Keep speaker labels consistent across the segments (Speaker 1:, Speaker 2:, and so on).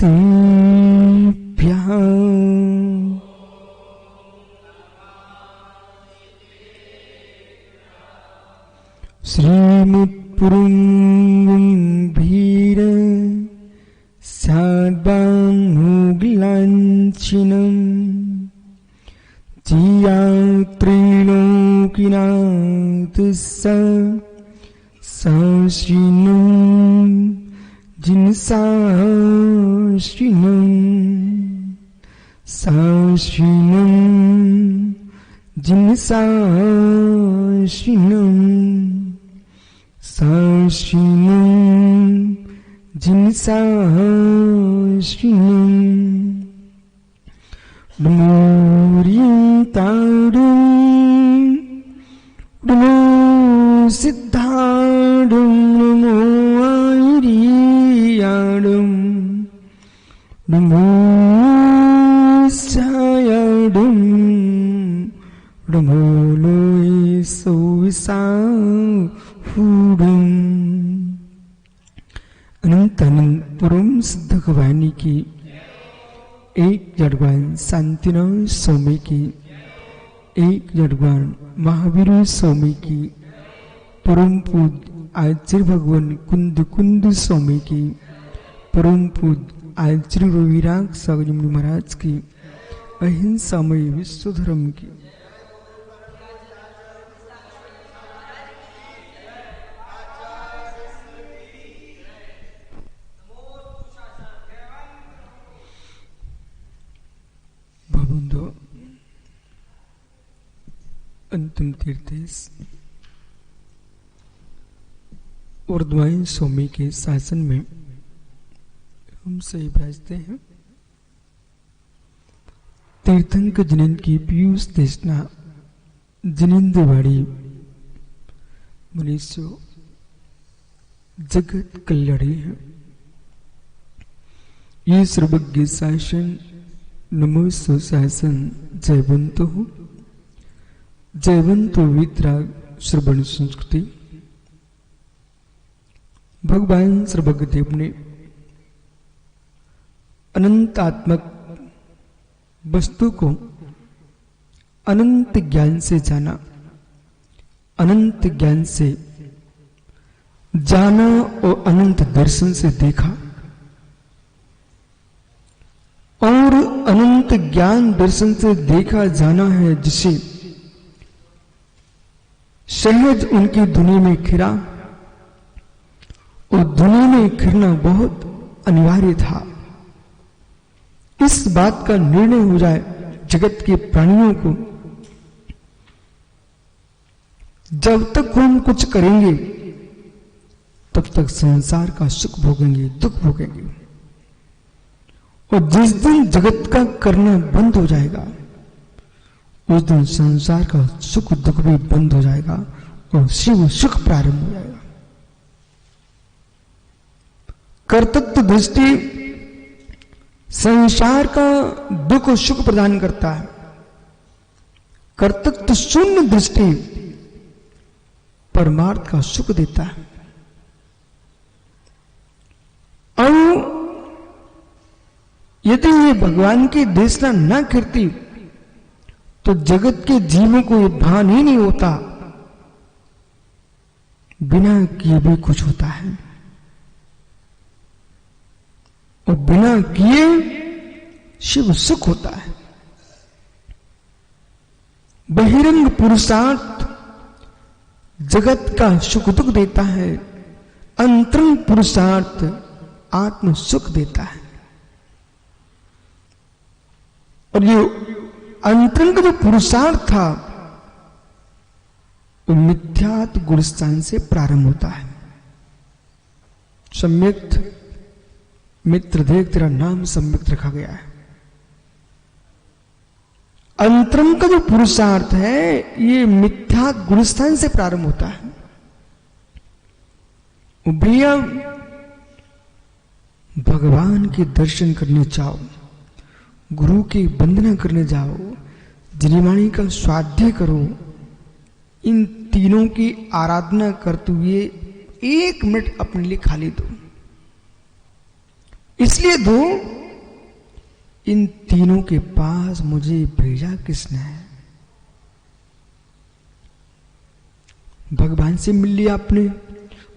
Speaker 1: तेभ्यः श्रीमुत्पुरुंगुंभीर साद्वांगुग्लांचिनं जियात्रिलोकिनाथस्य साश्रिनं जिनसाश्रिनं साश्रिनं जिनसाश्रिनं साश्रिनं जिनसाश्रिनं नमोरियंताडुं नमो सिद्धाडुं नमो आयरियाडुं नमो सायाडुं नमो लोयसोविसाहुडुं। अनंत अनंत परम सिद्ध भवानी की एक जड़वान शांतिनाथ स्वामी की एक जड़वान महावीर स्वामी की परम पूज आचार्य भगवान कुंद कुंद स्वामी की परम पूज आचार्य रविराग सागर महाराज की अहिंसामय विश्व धर्म की अंतिम तीर्थेश उर्द्वाई स्वामी के शासन में हम सही विराजते हैं। तीर्थंक जिनेन्द्र की पीयूष देशना जिनेन्द्र वाणी मनुष्य जगत कल्याणी है। ये सर्वज्ञ शासन नमो शासन जयवंतो हो जयवंतो वितराग श्रवण संस्कृति। भगवान सर्वज्ञदेव ने अनंतात्मक वस्तु को अनंत ज्ञान से जाना, अनंत ज्ञान से जाना और अनंत दर्शन से देखा और अनंत ज्ञान दर्शन से देखा जाना है जिसे सहज उनकी दुनिया में खिरा और दुनिया में खिरना बहुत अनिवार्य था। इस बात का निर्णय हो जाए जगत के प्राणियों को, जब तक हम कुछ करेंगे तब तक संसार का सुख भोगेंगे, दुख भोगेंगे। और जिस दिन जगत का करना बंद हो जाएगा उस दिन संसार का सुख दुख भी बंद हो जाएगा और शिव सुख प्रारंभ हो जाएगा। कर्तृत्व दृष्टि संसार का दुख और सुख प्रदान करता है। कर्तृत्व शून्य दृष्टि परमार्थ का सुख देता है। और यदि ये भगवान की देशना न करती तो जगत के जीवों को ये भान ही नहीं होता बिना किए भी कुछ होता है और बिना किए शिव सुख होता है। बहिरंग पुरुषार्थ जगत का सुख दुख देता है, अंतरंग पुरुषार्थ आत्म सुख देता है। और ये अंतरंग जो पुरुषार्थ था वो मिथ्यात्व गुणस्थान से प्रारंभ होता है। सम्यक्त मित्र देख तेरा नाम सम्यक्त रखा गया है। अंतरंग का जो पुरुषार्थ है ये मिथ्या गुणस्थान से प्रारंभ होता है। भैया भगवान के दर्शन करने जाओ, गुरु की वंदना करने जाओ, जिनवाणी का स्वाध्याय करो, इन तीनों की आराधना करते हुए 1 मिनट अपने लिए खाली दो। इसलिए दो, इन तीनों के पास मुझे भेजा किसने है? भगवान से मिल लिया आपने,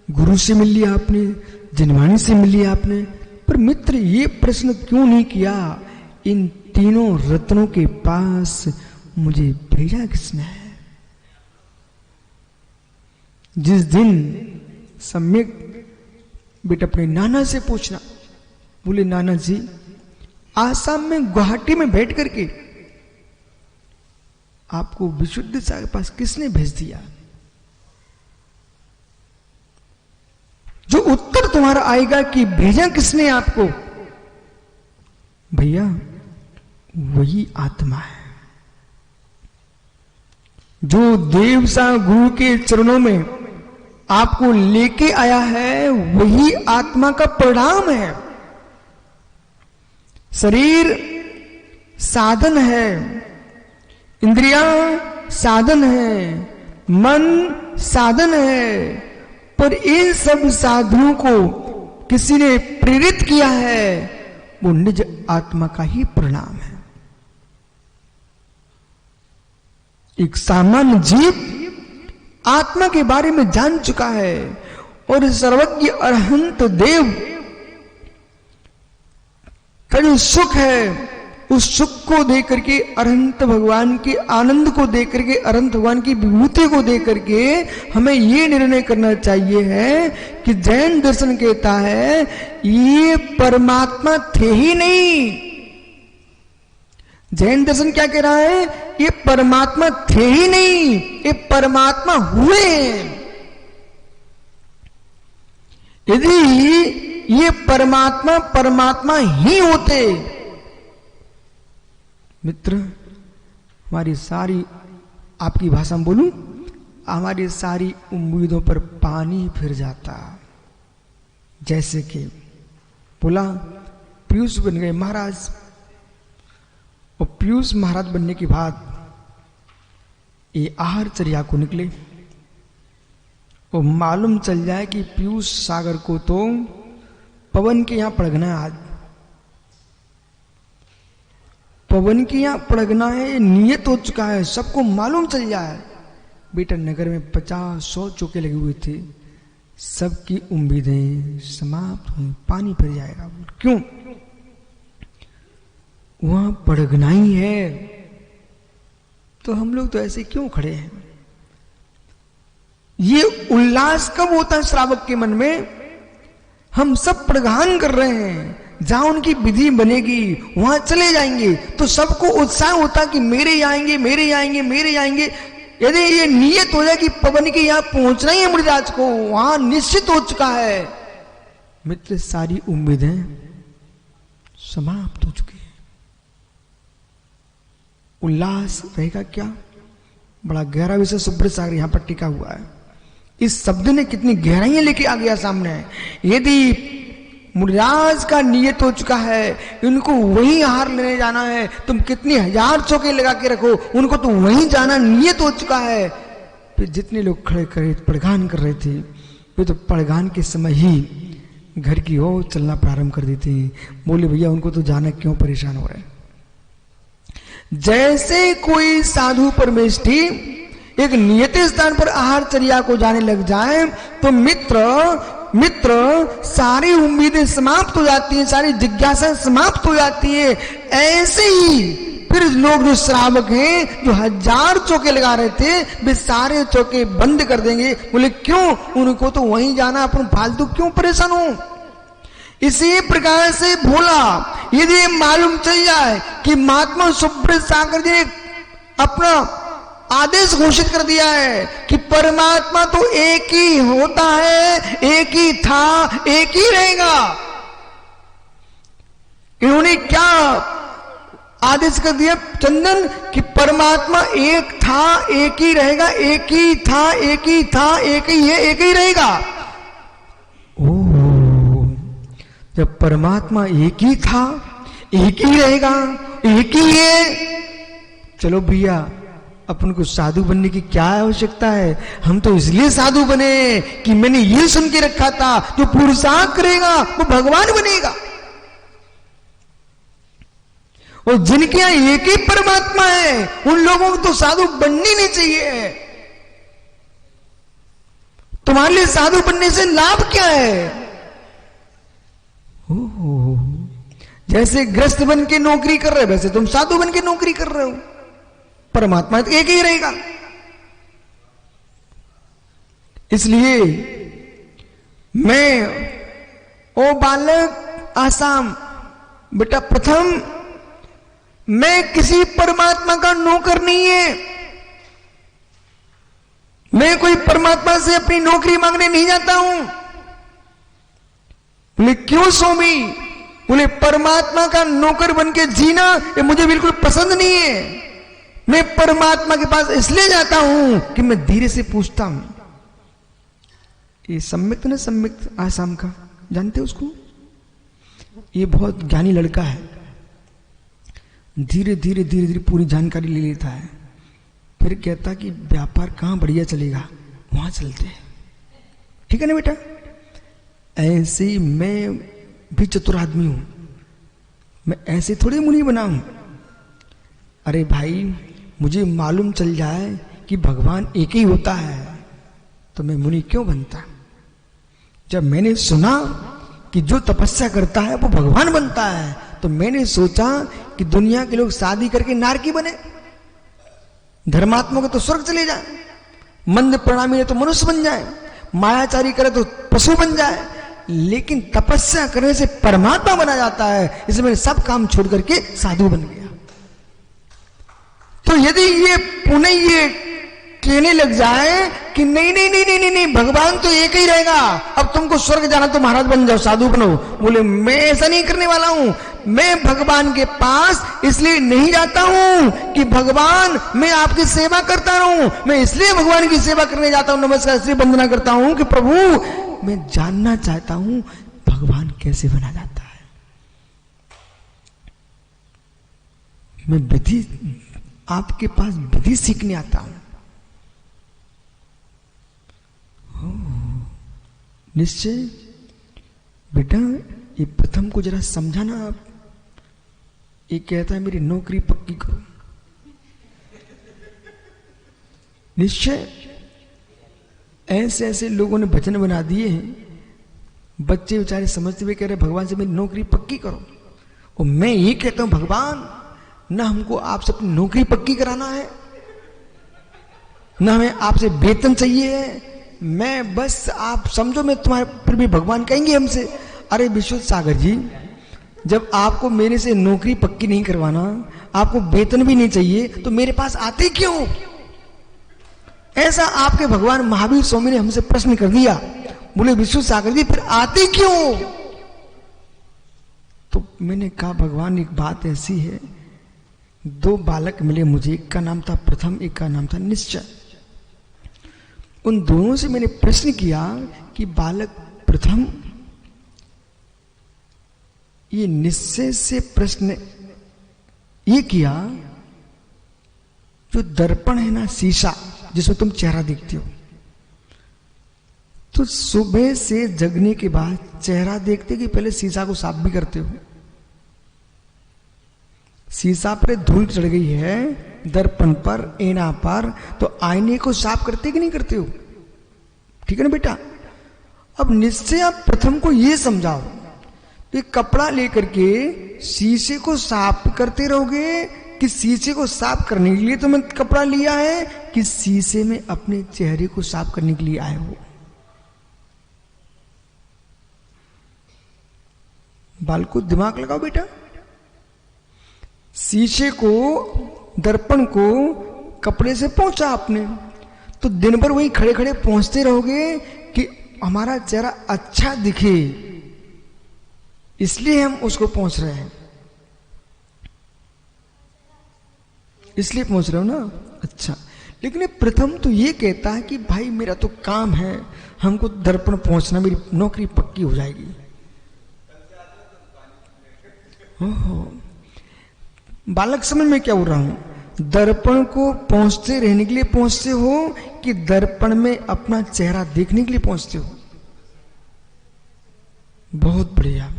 Speaker 1: गुरु से मिल लिया आपने, जनवाणी से मिल लिया आपने, पर मित्र ये प्रश्न क्यों नहीं किया, इन तीनों रत्नों के पास मुझे भेजा किसने है? जिस दिन सम्यक बेटा अपने नाना से पूछना, बोले नाना जी आसाम में गुवाहाटी में बैठ करके आपको विशुद्ध सागर के पास किसने भेज दिया? जो उत्तर तुम्हारा आएगा कि भेजा किसने आपको, भैया वही आत्मा है जो देवसा गुरु के चरणों में आपको लेके आया है, वही आत्मा का परिणाम है। शरीर साधन है, इंद्रियां साधन है, मन साधन है, पर इन सब साधनों को किसी ने प्रेरित किया है, वो निज आत्मा का ही परिणाम है। एक सामान्य जीव आत्मा के बारे में जान चुका है और सर्वज्ञ अरहंत देव का जो सुख है, उस सुख को दे करके, अरहंत भगवान के आनंद को दे करके, अरहंत भगवान की विभूति को दे करके हमें ये निर्णय करना चाहिए है कि जैन दर्शन कहता है ये परमात्मा थे ही नहीं। जैन दर्शन क्या कह रहा है? ये परमात्मा थे ही नहीं, ये परमात्मा हुए। यदि ये परमात्मा परमात्मा ही होते, मित्र हमारी सारी, आपकी भाषा में बोलूं, हमारी सारी उम्मीदों पर पानी फिर जाता। जैसे कि बोला पीयूष बन गए महाराज, और पीयूष महाराज बनने के बाद ये आहारचर्या को निकले, और मालूम चल जाए कि पीयूष सागर को तो पवन के यहां पड़गना है, आज पवन के यहां पड़गना है, ये नियत हो चुका है, सबको मालूम चल जाए। बेटा नगर में 50-100 चौके लगे हुए थे, सबकी उम्मीदें समाप्त हुई, पानी फिर जाएगा। क्यों? वहां पड़गना ही है, तो हम लोग तो ऐसे क्यों खड़े हैं? ये उल्लास कब होता है श्रावक के मन में? हम सब प्रगान कर रहे हैं, जहां उनकी विधि बनेगी वहां चले जाएंगे, तो सबको उत्साह होता कि मेरे आएंगे, मेरे आएंगे, मेरे आएंगे। यदि ये नियत हो जाए कि पवन के यहां पहुंचना ही है मुरजाज को, वहां निश्चित हो चुका है, मित्र सारी उम्मीदें समाप्त हो चुकी है। उल्लास रहेगा क्या? बड़ा गहरा विषय सुब्रत सागर यहां पर टिका हुआ है। इस शब्द ने कितनी गहराइयां लेके आ गया सामने। यदि मुरजाज का नियत हो चुका है, इनको वही हार लेने जाना है, तुम कितनी हजार चौके लगा के रखो, उनको तो वहीं जाना नियत हो चुका है। फिर जितने लोग खड़े खड़े पड़गान कर रहे थे, वे तो पड़गान के समय ही घर की ओर चलना प्रारंभ कर देते हैं। बोले भैया उनको तो जाना क्यों परेशान हो रहे हैं? जैसे कोई साधु परमेष्ठी एक नियत स्थान पर आहारचर्या को जाने लग जाए, तो मित्र सारी उम्मीदें समाप्त हो जाती हैं, सारी जिज्ञासाएं समाप्त हो जाती है। ऐसे ही फिर लोग जो श्रावक हैं, जो 1000 चौके लगा रहे थे, वे सारे चौके बंद कर देंगे। बोले क्यों? उनको तो वहीं जाना, अपन फालतू क्यों परेशान हो? इसी प्रकार से भोला, यदि मालूम चल जाए कि महात्मा सुब्रत सागर जी ने अपना आदेश घोषित कर दिया है कि परमात्मा तो एक ही होता है, एक ही था, एक ही रहेगा। इन्होंने क्या आदेश कर दिया चंदन कि परमात्मा एक था, एक ही रहेगा, एक ही था, एक ही था, एक ही है, एक ही रहेगा। जब परमात्मा एक ही था, एक ही रहेगा, एक ही है, चलो भैया अपन को साधु बनने की क्या आवश्यकता है? हम तो इसलिए साधु बने कि मैंने ये सुन के रखा था, जो पुरुषार्थ करेगा वो भगवान बनेगा। और जिनके यहां एक ही परमात्मा है उन लोगों को तो साधु बननी नहीं चाहिए। तुम्हारे लिए साधु बनने से लाभ क्या है? जैसे गृहस्थ बन के नौकरी कर रहे वैसे तुम साधु बन के नौकरी कर रहे हो। परमात्मा तो एक ही रहेगा। इसलिए मैं ओ बालक आसाम, बेटा प्रथम मैं किसी परमात्मा का नौकर नहीं है। मैं कोई परमात्मा से अपनी नौकरी मांगने नहीं जाता हूं। बोले क्यों स्वामी? बोले परमात्मा का नौकर बन के जीना ये मुझे बिल्कुल पसंद नहीं है। मैं परमात्मा के पास इसलिए जाता हूं कि मैं धीरे से पूछता हूं। ये सम्यक्त ना, सम्यक्त आसाम का जानते हो उसको? ये बहुत ज्ञानी लड़का है। धीरे धीरे धीरे धीरे पूरी जानकारी ले लेता है। फिर कहता कि व्यापार कहां बढ़िया चलेगा वहां चलते हैं। ठीक है ना बेटा? ऐसे ही मैं भी चतुर आदमी हूं। मैं ऐसे थोड़ी मुनि बना हूं। अरे भाई मुझे मालूम चल जाए कि भगवान एक ही होता है तो मैं मुनि क्यों बनता? जब मैंने सुना कि जो तपस्या करता है वो भगवान बनता है तो मैंने सोचा कि दुनिया के लोग शादी करके नारकी बने, धर्मात्मा को तो स्वर्ग चले जाए, मंद प्रणामी है तो मनुष्य बन जाए, मायाचारी करे तो पशु बन जाए, लेकिन तपस्या करने से परमात्मा बना जाता है। इसलिए मैंने सब काम छोड़ करके साधु बन गया। तो यदि ये पुनः ये कहने लग जाए कि नहीं नहीं नहीं नहीं नहीं, नहीं भगवान तो एक ही रहेगा, अब तुमको स्वर्ग जाना तो महाराज बन जाओ, साधु बनो। बोले मैं ऐसा नहीं करने वाला हूं। मैं भगवान के पास इसलिए नहीं जाता हूं कि भगवान मैं आपकी सेवा करता रहूं। मैं इसलिए भगवान की सेवा करने जाता हूं, नमस्कार इसलिए वंदना करता हूं कि प्रभु मैं जानना चाहता हूं भगवान कैसे बना जाता है। मैं विधि आपके पास विधि सीखने आता हूं। निश्चय बेटा ये प्रथम को जरा समझाना आप। ये कहता है मेरी नौकरी पक्की करो। निश्चय ऐसे ऐसे लोगों ने भजन बना दिए हैं, बच्चे बेचारे समझते हुए कह रहे भगवान से मेरी नौकरी पक्की करो। और मैं ये कहता हूं भगवान ना हमको आपसे अपनी नौकरी पक्की कराना है, ना हमें आपसे वेतन चाहिए है। मैं बस आप समझो मैं तुम्हारे, फिर भी भगवान कहेंगे हमसे अरे विश्व सागर जी जब आपको मेरे से नौकरी पक्की नहीं करवाना, आपको वेतन भी नहीं चाहिए तो मेरे पास आते क्यों? ऐसा आपके भगवान महावीर स्वामी ने हमसे प्रश्न कर दिया। बोले विश्व सागर जी फिर आते क्यों? तो मैंने कहा भगवान एक बात ऐसी है, दो बालक मिले मुझे, एक का नाम था प्रथम, एक का नाम था निश्चय। उन दोनों से मैंने प्रश्न किया कि बालक प्रथम ये निश्चय से प्रश्न ये किया जो दर्पण है ना शीशा जिसमें तुम चेहरा देखते हो, तो सुबह से जगने के बाद चेहरा देखते कि पहले शीशा को साफ भी करते हो? शीशा पर धूल चढ़ गई है दर्पण पर, ऐना पर, तो आईने को साफ करते कि नहीं करते हो? ठीक है ना बेटा? अब निश्चय आप प्रथम को ये समझाओ तो एक कपड़ा लेकर के शीशे को साफ करते रहोगे कि शीशे को साफ करने के लिए तुम्हें कपड़ा लिया है कि शीशे में अपने चेहरे को साफ करने के लिए आए हो? बाल को दिमाग लगाओ बेटा। शीशे को दर्पण को कपड़े से पहुंचा आपने, तो दिन भर वही खड़े खड़े पहुंचते रहोगे कि हमारा चेहरा अच्छा दिखे, इसलिए हम उसको पहुंच रहे हैं, इसलिए पहुंच रहे हो ना? अच्छा, लेकिन प्रथम तो ये कहता है कि भाई मेरा तो काम है, हमको दर्पण पहुंचना, मेरी नौकरी पक्की हो जाएगी। ओहो, बालक समझ में क्या हो रहा हूं? दर्पण को पहुंचते रहने के लिए पहुंचते हो कि दर्पण में अपना चेहरा देखने के लिए पहुंचते हो? बहुत बढ़िया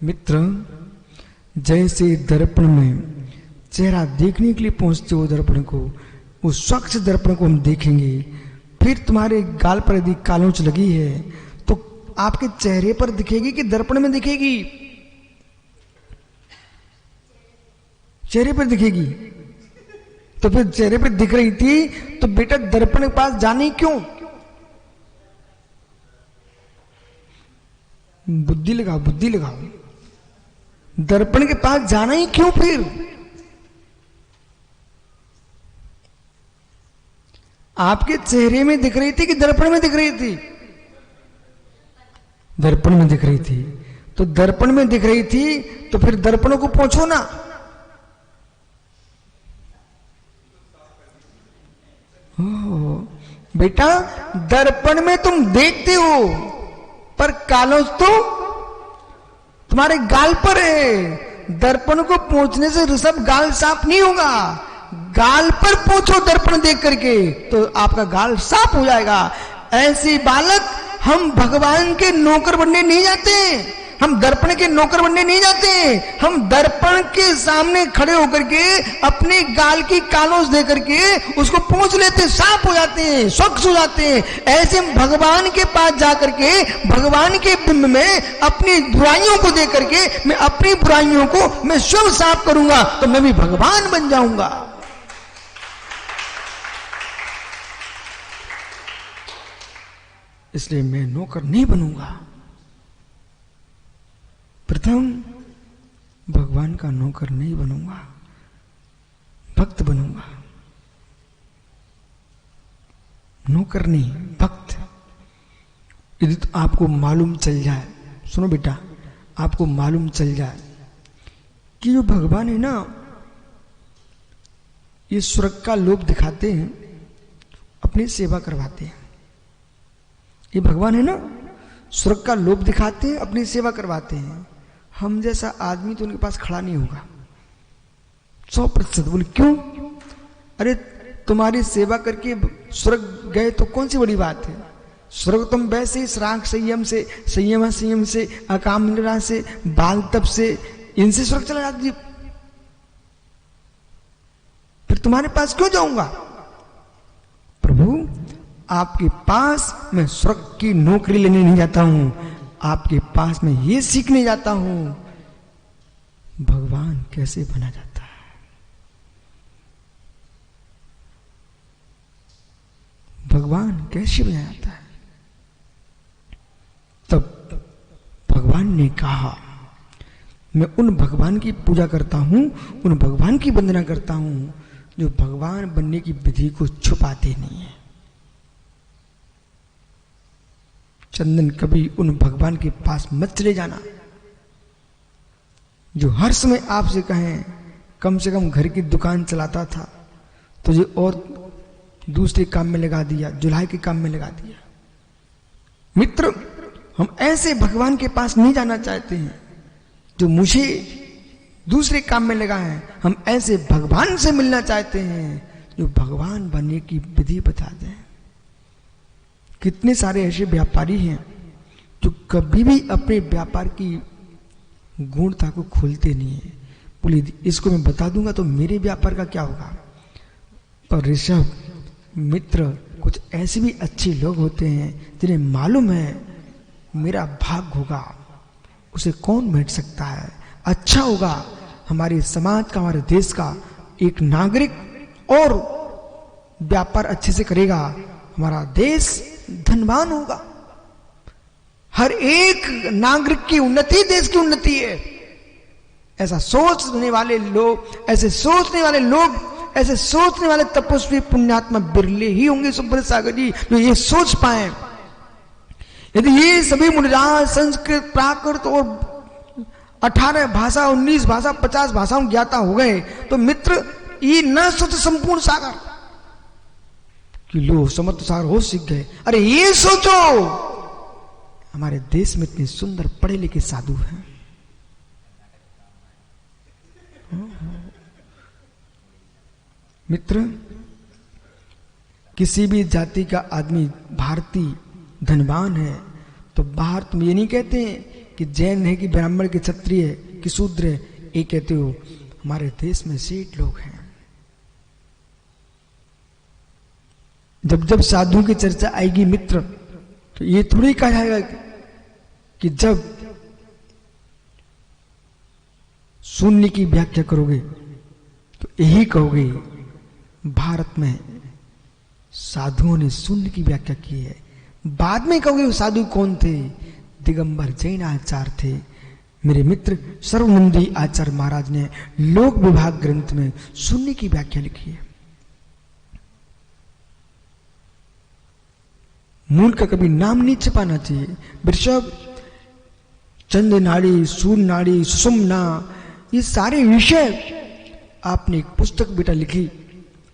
Speaker 1: मित्र, जैसे दर्पण में चेहरा देखने के लिए पहुंचते हो दर्पण को, उस स्वच्छ दर्पण को हम देखेंगे। फिर तुम्हारे गाल पर यदि कालोंच लगी है तो आपके चेहरे पर दिखेगी कि दर्पण में दिखेगी? चेहरे पर दिखेगी। तो फिर चेहरे पर दिख रही थी तो बेटा दर्पण के पास जानी क्यों? बुद्धि लगाओ, बुद्धि लगाओ। दर्पण के पास जाना ही क्यों फिर? आपके चेहरे में दिख रही थी कि दर्पण में दिख रही थी? दर्पण में दिख रही थी। तो दर्पण में दिख रही थी तो फिर दर्पणों को पोंछो ना। बेटा दर्पण में तुम देखते हो पर कालोच तो तुम्हारे गाल पर है। दर्पण को पोंछने से ऋषभ गाल साफ नहीं होगा। गाल पर पोंछो दर्पण देख करके तो आपका गाल साफ हो जाएगा। ऐसे बालक हम भगवान के नौकर बनने नहीं जाते, हम दर्पण के नौकर बनने नहीं जाते। हम दर्पण के सामने खड़े होकर के अपने गाल की कालोच दे करके उसको पोंछ लेते, साफ हो जाते हैं, स्वच्छ हो जाते हैं। ऐसे हम भगवान के पास जाकर के भगवान के बिंब में अपनी बुराइयों को दे करके मैं अपनी बुराइयों को मैं स्वयं साफ करूंगा तो मैं भी भगवान बन जाऊंगा। इसलिए मैं नौकर नहीं बनूंगा। प्रथम भगवान का नौकर नहीं बनूंगा, भक्त बनूंगा। नौकर नहीं, भक्त। यदि तो आपको मालूम चल जाए, सुनो बेटा, आपको मालूम चल जाए कि जो भगवान है ना ये स्वर्ग का लोभ दिखाते हैं, अपनी सेवा करवाते हैं। ये भगवान है ना स्वर्ग का लोभ दिखाते हैं, अपनी सेवा करवाते हैं। हम जैसा आदमी तो उनके पास खड़ा नहीं होगा 100%। बोले क्यों? अरे तुम्हारी सेवा करके स्वर्ग गए तो कौन सी बड़ी बात है? स्वर्ग तुम वैसे ही श्राग संयम से अकाम निद्रा से बाल तप से इनसे स्वर्ग चला जाती। फिर तुम्हारे पास क्यों जाऊंगा? प्रभु आपके पास मैं स्वर्ग की नौकरी लेने नहीं जाता हूं, आपके पास मैं ये सीखने जाता हूं भगवान कैसे बना जाता है। भगवान कैसे बना जाता है। तब भगवान ने कहा मैं उन भगवान की पूजा करता हूं, उन भगवान की वंदना करता हूं जो भगवान बनने की विधि को छुपाते नहीं है। चंदन कभी उन भगवान के पास मत चले जाना जो हर समय आपसे कहें कम से कम घर की दुकान चलाता था तुझे और दूसरे काम में लगा दिया, जुलाई के काम में लगा दिया। मित्र हम ऐसे भगवान के पास नहीं जाना चाहते हैं जो मुझे दूसरे काम में लगा है। हम ऐसे भगवान से मिलना चाहते हैं जो भगवान बनने की विधि बता दें। कितने सारे ऐसे व्यापारी हैं जो कभी भी अपने व्यापार की गुणता को खोलते नहीं है। बोले इसको मैं बता दूंगा तो मेरे व्यापार का क्या होगा। पर ऋषभ मित्र कुछ ऐसे भी अच्छे लोग होते हैं जिन्हें मालूम है मेरा भाग होगा, उसे कौन बैठ सकता है, अच्छा होगा हमारे समाज का, हमारे देश का एक नागरिक और व्यापार अच्छे से करेगा, हमारा देश धनवान होगा। हर एक नागरिक की उन्नति देश की उन्नति है। ऐसा सोचने वाले लोग, ऐसे सोचने वाले तपस्वी पुण्यात्मा बिरले ही होंगे सुब्रत सागर जी जो ये सोच पाए। यदि ये सभी मुनिराज संस्कृत प्राकृत और 18 भाषा 19 भाषा 50 भाषाओं ज्ञाता हो गए तो मित्र ये न सोच संपूर्ण सागर कि लो समुद्र सागर हो सीख गए। अरे ये सोचो हमारे देश में इतने सुंदर पढ़े लिखे साधु हैं। मित्र किसी भी जाति का आदमी भारतीय धनवान है तो बाहर तुम ये नहीं कहते हैं कि जैन है कि ब्राह्मण के क्षत्रिय कि शूद्र है, ये कहते हो हमारे देश में सेठ लोग हैं। जब जब साधु की चर्चा आएगी मित्र, तो ये थोड़ी कहा जाएगा कि जब शून्य की व्याख्या करोगे तो यही कहोगे भारत में साधुओं ने शून्य की व्याख्या की है। बाद में कहोगे वो साधु कौन थे? दिगंबर जैन आचार्य थे। मेरे मित्र सर्वनंदी आचार्य महाराज ने लोक विभाग ग्रंथ में शून्य की व्याख्या लिखी है। मूल का कभी नाम नहीं छपाना चाहिए। वृषभ, चंद्र नाड़ी, सूर्य नाड़ी, सुषुम्ना, ये सारे विषय आपने एक पुस्तक बेटा लिखी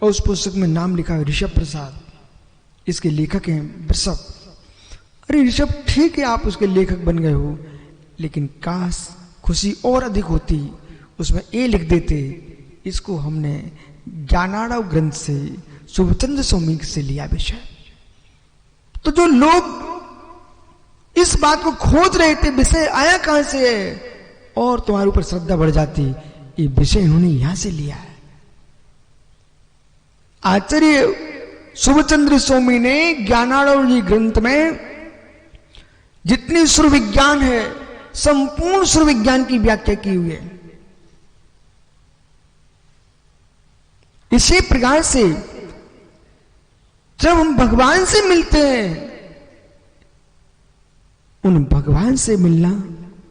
Speaker 1: और उस पुस्तक में नाम लिखा है ऋषभ प्रसाद। इसके लेखक हैं वृषभ। अरे ऋषभ ठीक है, आप उसके लेखक बन गए हो, लेकिन काश खुशी और अधिक होती, उसमें ये लिख देते इसको हमने ज्ञानाड़व ग्रंथ से शुभचंद्र स्वामी से लिया विषय। तो जो लोग इस बात को खोज रहे थे विषय आया कहां से है, और तुम्हारे ऊपर श्रद्धा बढ़ जाती, ये विषय इन्होंने यहां से लिया है। आचार्य शुभचंद्र स्वामी ने ज्ञानाड़व जी ग्रंथ में जितनी सुर विज्ञान है, संपूर्ण सुर विज्ञान की व्याख्या की हुई है। इसी प्रकार से जब हम भगवान से मिलते हैं, उन भगवान से मिलना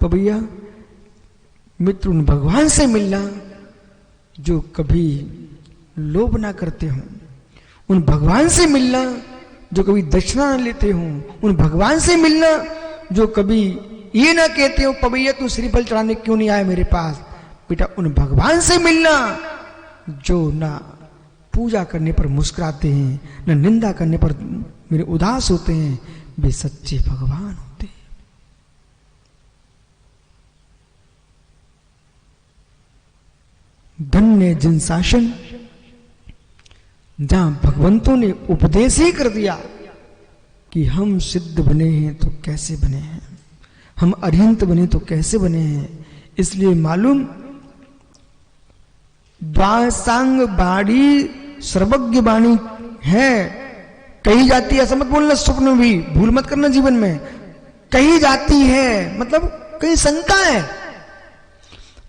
Speaker 1: पभैया मित्र, उन भगवान से मिलना जो कभी लोभ ना करते हो, उन भगवान से मिलना जो कभी दक्षिणा ना लेते हो, उन भगवान से मिलना जो कभी ये ना कहते हो पभैया तू श्रीफल चढ़ाने क्यों नहीं आया मेरे पास। बेटा उन भगवान से मिलना जो ना पूजा करने पर मुस्कुराते हैं, न निंदा करने पर मेरे उदास होते हैं, वे सच्चे भगवान होते हैं। धन्य जिन शासन जहां भगवंतों ने उपदेश ही कर दिया कि हम सिद्ध बने हैं तो कैसे बने हैं, हम अरिहंत बने तो कैसे बने हैं। इसलिए मालूम द्वासांग बाड़ी सर्वज्ञ वाणी है, कही जाती है, ऐसा मत बोलना स्वप्न में भी, भूल मत करना जीवन में, कही जाती है मतलब कहीं शंका है।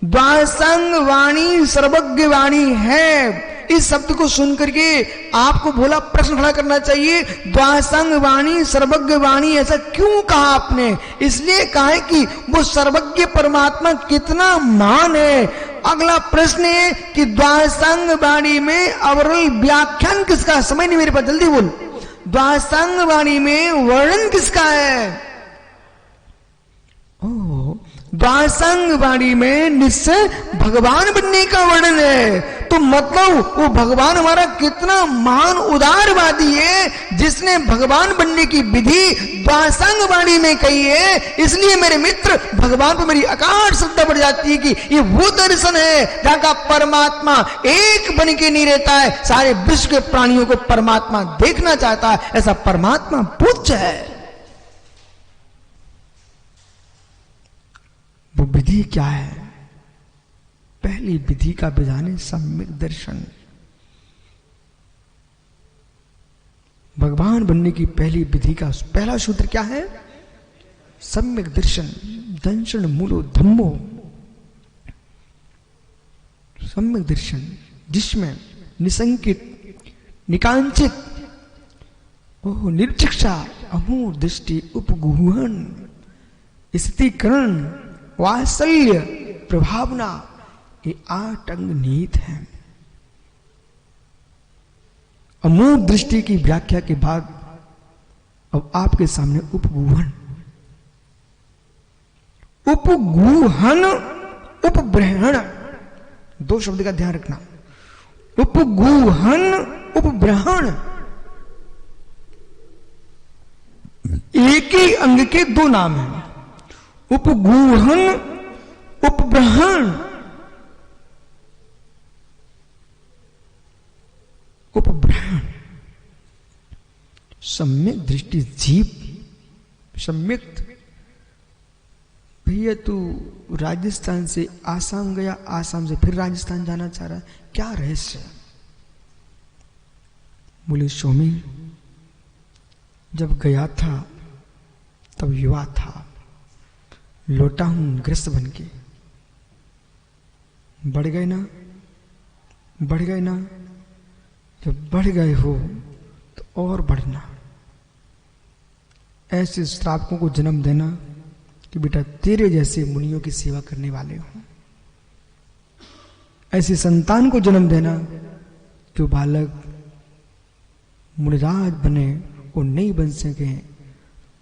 Speaker 1: द्वासांग वाणी सर्वज्ञ वाणी है, इस शब्द को सुनकर के आपको भोला प्रश्न खड़ा करना चाहिए, द्वासांग वाणी सर्वज्ञ वाणी ऐसा क्यों कहा आपने? इसलिए कहा है कि वो सर्वज्ञ परमात्मा कितना महान है। अगला प्रश्न है कि द्वासांग वाणी में अवरल व्याख्यान किसका? समय नहीं मेरे पास, जल्दी बोल। द्वासांग वाणी में वर्णन किसका है? द्वासांग वाणी में निश्चय भगवान बनने का वर्णन है। तो मतलब वो भगवान हमारा कितना महान उदारवादी है जिसने भगवान बनने की विधि द्वासांग वाणी में कही है। इसलिए मेरे मित्र भगवान पर मेरी अकाट श्रद्धा बढ़ जाती है कि ये वो दर्शन है जहां का परमात्मा एक बन के नहीं रहता है, सारे विश्व के प्राणियों को परमात्मा देखना चाहता है, ऐसा परमात्मा पूज्य है। वो विधि क्या है? पहली विधि का विधान है सम्यक दर्शन। भगवान बनने की पहली विधि का पहला सूत्र क्या है? सम्यक दर्शन। दर्शन मूलो धम्मो, सम्यक दर्शन जिसमें निसंकित, निकांचित, ओह निर्चिक्षा, अमूर दृष्टि, उपगुहन, स्थितिकरण, वात्सल्य, प्रभावना, ये 8 अंग निहित हैं। अमूर्त दृष्टि की व्याख्या के बाद अब आपके सामने उपगुहन, उपगुहन, उपब्रहण, 2 शब्द का ध्यान रखना। उपगुहन, उपब्रहण, एक ही अंग के 2 नाम हैं। उपगुहन, उपब्रहण। उपब्रहण सम्यक दृष्टि जीव, सम्यक भाई भैया तू राजस्थान से आसाम गया, आसाम से फिर राजस्थान जाना चाह रहा है, क्या रहस्य? बोले स्वामी, जब गया था तब युवा था, लौटा हूं ग्रस्त बन के। बढ़ गए ना, बढ़ गए ना, जब बढ़ गए हो तो और बढ़ना। ऐसे श्रावकों को जन्म देना कि बेटा तेरे जैसे मुनियों की सेवा करने वाले हो। ऐसी संतान को जन्म देना कि वो बालक मुनिराज बने और नहीं बन सके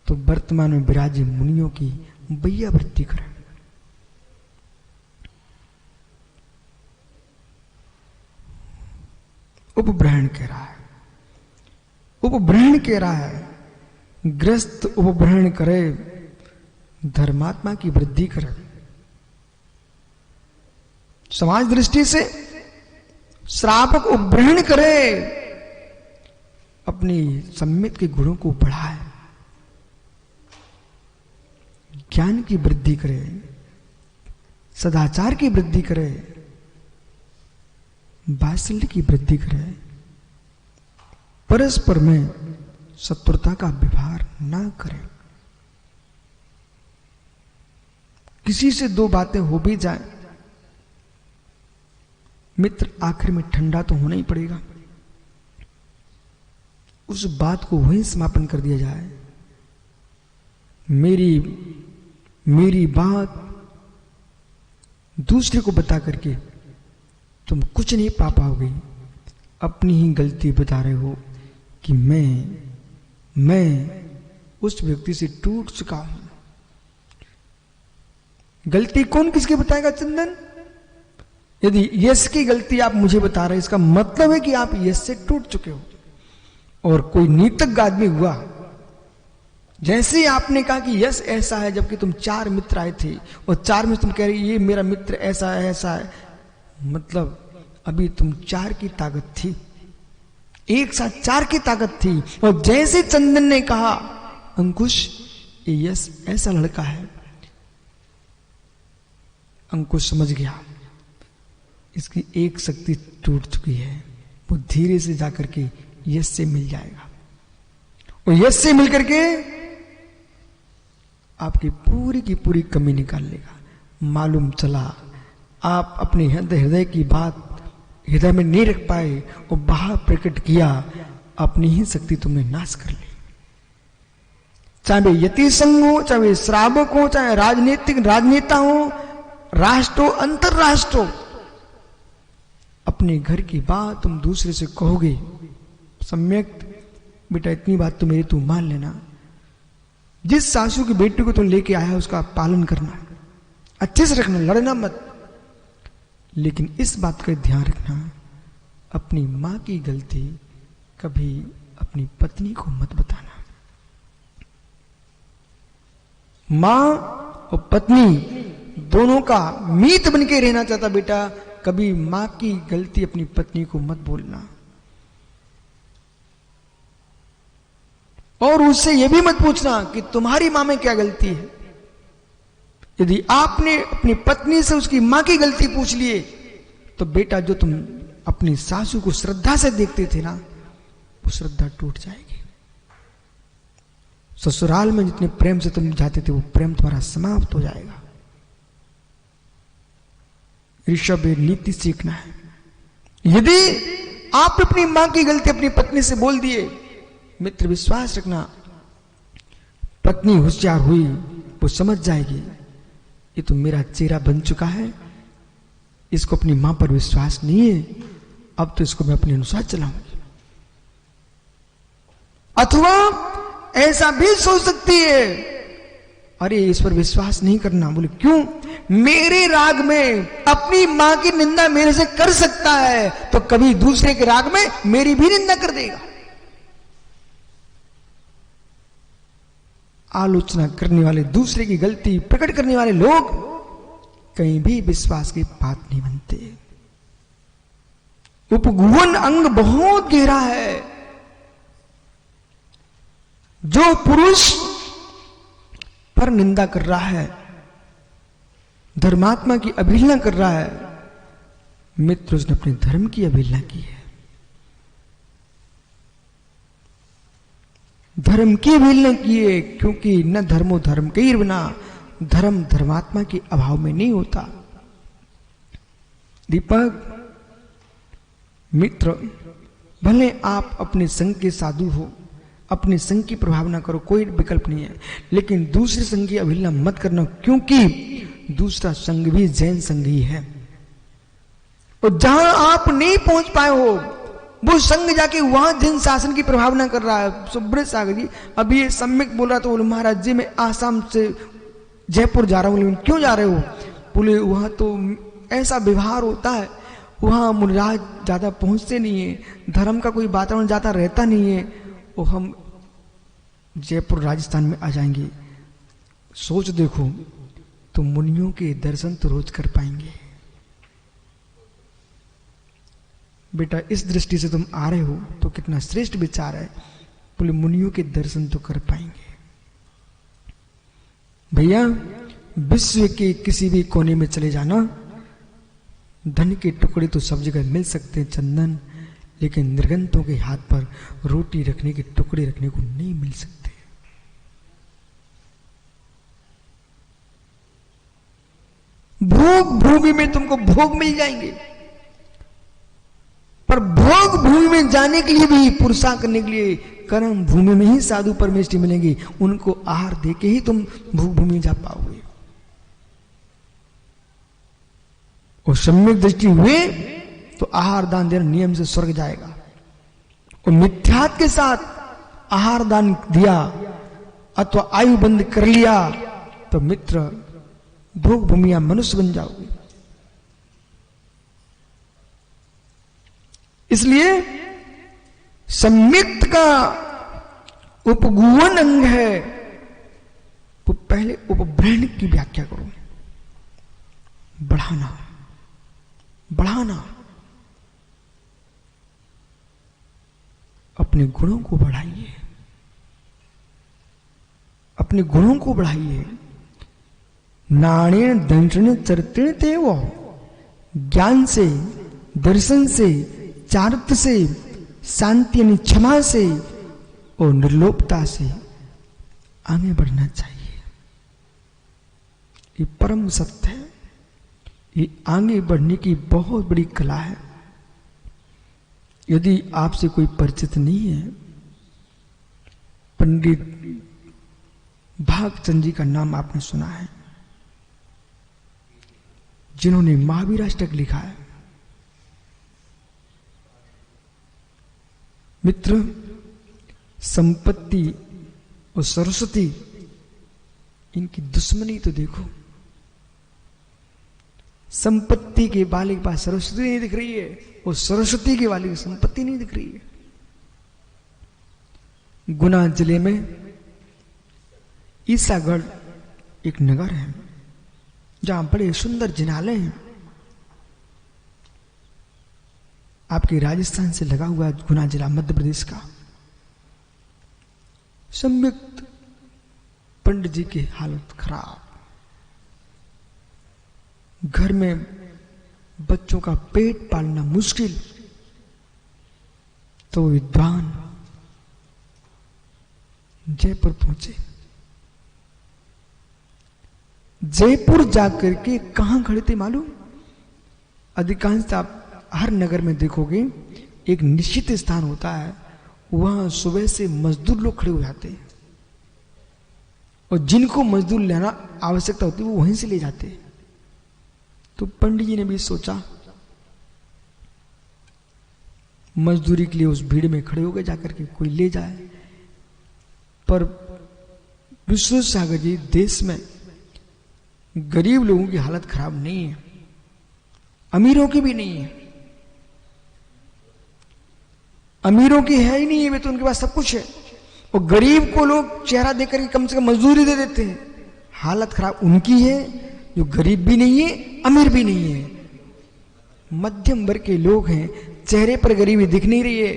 Speaker 1: तो वर्तमान में विराजी मुनियों की बैया वृत्ति करें। उपब्रहण कह रहा है, उपब्रहण कह रहा है, ग्रस्त उपब्रहण करे, धर्मात्मा की वृद्धि करे। समाज दृष्टि से श्रावक उपब्रहण करे, अपनी सम्यक के गुणों को बढ़ाए, ज्ञान की वृद्धि करे, सदाचार की वृद्धि करे, वात्सल्य की वृद्धि करे, परस्पर में शत्रुता का व्यवहार ना करे। किसी से दो बातें हो भी जाए, मित्र आखिर में ठंडा तो होना ही पड़ेगा, उस बात को वहीं समापन कर दिया जाए। मेरी बात दूसरे को बता करके तुम कुछ नहीं पा पाओगे। अपनी ही गलती बता रहे हो कि मैं उस व्यक्ति से टूट चुका हूं। गलती कौन किसकी बताएगा चंदन? यदि यश की गलती आप मुझे बता रहे हैं, इसका मतलब है कि आप यश से टूट चुके हो। और कोई नीतज्ञ आदमी हुआ, जैसे ही आपने कहा कि यश ऐसा है, जबकि तुम 4 मित्र आए थे और 4 में तुम कह रहे ये मेरा मित्र ऐसा है ऐसा है, मतलब अभी तुम 4 की ताकत थी, एक साथ 4 की ताकत थी। और जैसे चंदन ने कहा अंकुश ये यश ऐसा लड़का है, अंकुश समझ गया इसकी एक शक्ति टूट चुकी है, वो धीरे से जाकर के यश से मिल जाएगा और यश से मिलकर के आपकी पूरी की पूरी कमी निकाल लेगा। मालूम चला आप अपने हृदय की बात हृदय में नहीं रख पाए और बाहर प्रकट किया, अपनी ही शक्ति तुमने नाश कर ली। चाहे वे यति संघ हो, चाहे वे श्रावक हो, चाहे राजनेता हो, राष्ट्र हो, अंतरराष्ट्र हो, अपने घर की बात तुम दूसरे से कहोगे, सम्यक बेटा इतनी बात तो मेरी तू मान लेना, जिस सासू की बेटी को तुम लेके आया उसका पालन करना, अच्छे से रखना, लड़ना मत। लेकिन इस बात का ध्यान रखना, अपनी मां की गलती कभी अपनी पत्नी को मत बताना। मां और पत्नी दोनों का मीत बन के रहना चाहता बेटा, कभी मां की गलती अपनी पत्नी को मत बोलना। और उससे यह भी मत पूछना कि तुम्हारी मां में क्या गलती है। यदि आपने अपनी पत्नी से उसकी मां की गलती पूछ लिए तो बेटा जो तुम अपनी सासू को श्रद्धा से देखते थे ना, वो श्रद्धा टूट जाएगी। ससुराल में जितने प्रेम से तुम जाते थे वो प्रेम तुम्हारा समाप्त हो जाएगा। ऋषभ नीति सीखना है। यदि आप अपनी मां की गलती अपनी पत्नी से बोल दिए, मित्र विश्वास रखना, पत्नी होशियार हुई, वो समझ जाएगी ये तो मेरा चेहरा बन चुका है, इसको अपनी मां पर विश्वास नहीं है, अब तो इसको मैं अपने अनुसार चलाऊंगी। अथवा ऐसा भी सोच सकती है, अरे इस पर विश्वास नहीं करना। बोले क्यों? मेरे राग में अपनी मां की निंदा मेरे से कर सकता है, तो कभी दूसरे के राग में मेरी भी निंदा कर देगा। आलोचना करने वाले, दूसरे की गलती प्रकट करने वाले लोग कहीं भी विश्वास की बात नहीं बनते। उपगुहन अंग बहुत गहरा है। जो पुरुष पर निंदा कर रहा है धर्मात्मा की अवहेलना कर रहा है, मित्र उसने अपने धर्म की अवहेलना की है। धर्म की अवहेलना की है, क्योंकि न धर्मो धर्म कैर्विना, धर्म धर्मात्मा के अभाव में नहीं होता। दीपक मित्र, भले आप अपने संघ के साधु हो, अपने संघ की प्रभाव ना करो, कोई विकल्प नहीं है, लेकिन दूसरे संघ की अवहेलना मत करना, क्योंकि दूसरा संघ भी जैन संघ ही है। और जहां आप नहीं पहुंच पाए हो, वो संघ जाके वहां जैन शासन की प्रभावना कर रहा है। सुब्रत सागर जी अभी ये सम्यक बोल रहा, तो बोले महाराज जी मैं आसाम से जयपुर जा रहा हूं। क्यों जा रहे हो? बोले वहां तो ऐसा व्यवहार होता है, वहां मुनिराज ज्यादा पहुंचते नहीं है, धर्म का कोई वातावरण ज्यादा रहता नहीं है, और हम जयपुर राजस्थान में आ जाएंगे। सोच देखो, तो मुनियों के दर्शन तो रोज कर पाएंगे। बेटा इस दृष्टि से तुम आ रहे हो तो कितना श्रेष्ठ विचार है। बोले मुनियों के दर्शन तो कर पाएंगे। भैया विश्व के किसी भी कोने में चले जाना, धन के टुकड़े तो सब जगह मिल सकते हैं चंदन, लेकिन निर्गंतों के हाथ पर रोटी रखने के टुकड़े रखने को नहीं मिल सकते। भोग भूमि में तुमको भोग मिल जाएंगे, पर भोग भूमि में जाने के लिए भी, पुरुषा करने के लिए कर्म भूमि में ही साधु परमेष्टि मिलेंगे। उनको आहार दे के ही तुम भोग भूमि में जा पाओगे। और सम्यक दृष्टि हुए तो आहार दान देना नियम से स्वर्ग जाएगा। और मिथ्यात के साथ आहार दान दिया अथवा आयु बंद कर लिया तो मित्र भोग भूमिया मनुष्य बन जाओगे। इसलिए सम्यक्त का उपगुवन अंग है, वो पहले उपब्रहण की व्याख्या करो। बढ़ाना बढ़ाना, अपने गुणों को बढ़ाइए, अपने गुणों को बढ़ाइए। नाणेन दंशन चरित्र तेव, ज्ञान से, दर्शन से, चारित्र से, शांति यानी क्षमा से और निर्लोभता से आगे बढ़ना चाहिए। ये परम सत्य है। ये आगे बढ़ने की बहुत बड़ी कला है। यदि आपसे कोई परिचित नहीं है, पंडित भागचंद जी का नाम आपने सुना है, जिन्होंने महावीराष्टक लिखा है। मित्र, संपत्ति और सरस्वती, इनकी दुश्मनी तो देखो। संपत्ति के वाले के पास सरस्वती नहीं दिख रही है, और सरस्वती के वाले की संपत्ति नहीं दिख रही है। गुना जिले में ईसागढ़ एक नगर है, जहां बड़े सुंदर जिनालय हैं। आपके राजस्थान से लगा हुआ गुना जिला मध्य प्रदेश का। सम्यक पंडित जी की हालत खराब, घर में बच्चों का पेट पालना मुश्किल, तो विद्वान जयपुर पहुंचे। जयपुर जाकर के कहां खड़े थे मालूम? अधिकांश आप हर नगर में देखोगे एक निश्चित स्थान होता है, वहां सुबह से मजदूर लोग खड़े हो जाते हैं, और जिनको मजदूर लेना आवश्यकता होती है वो वहीं से ले जाते हैं। तो पंडित जी ने भी सोचा मजदूरी के लिए उस भीड़ में खड़े हो गए, जाकर के कोई ले जाए। पर विश्व सागर जी, देश में गरीब लोगों की हालत खराब नहीं है, अमीरों की भी नहीं है। अमीरों की है ही नहीं है, वे तो उनके पास सब कुछ है, और गरीब को लोग चेहरा देकर के कम से कम मजदूरी दे देते हैं। हालत खराब उनकी है जो गरीब भी नहीं है, अमीर भी नहीं है, मध्यम वर्ग के लोग हैं, चेहरे पर गरीबी दिख नहीं रही है।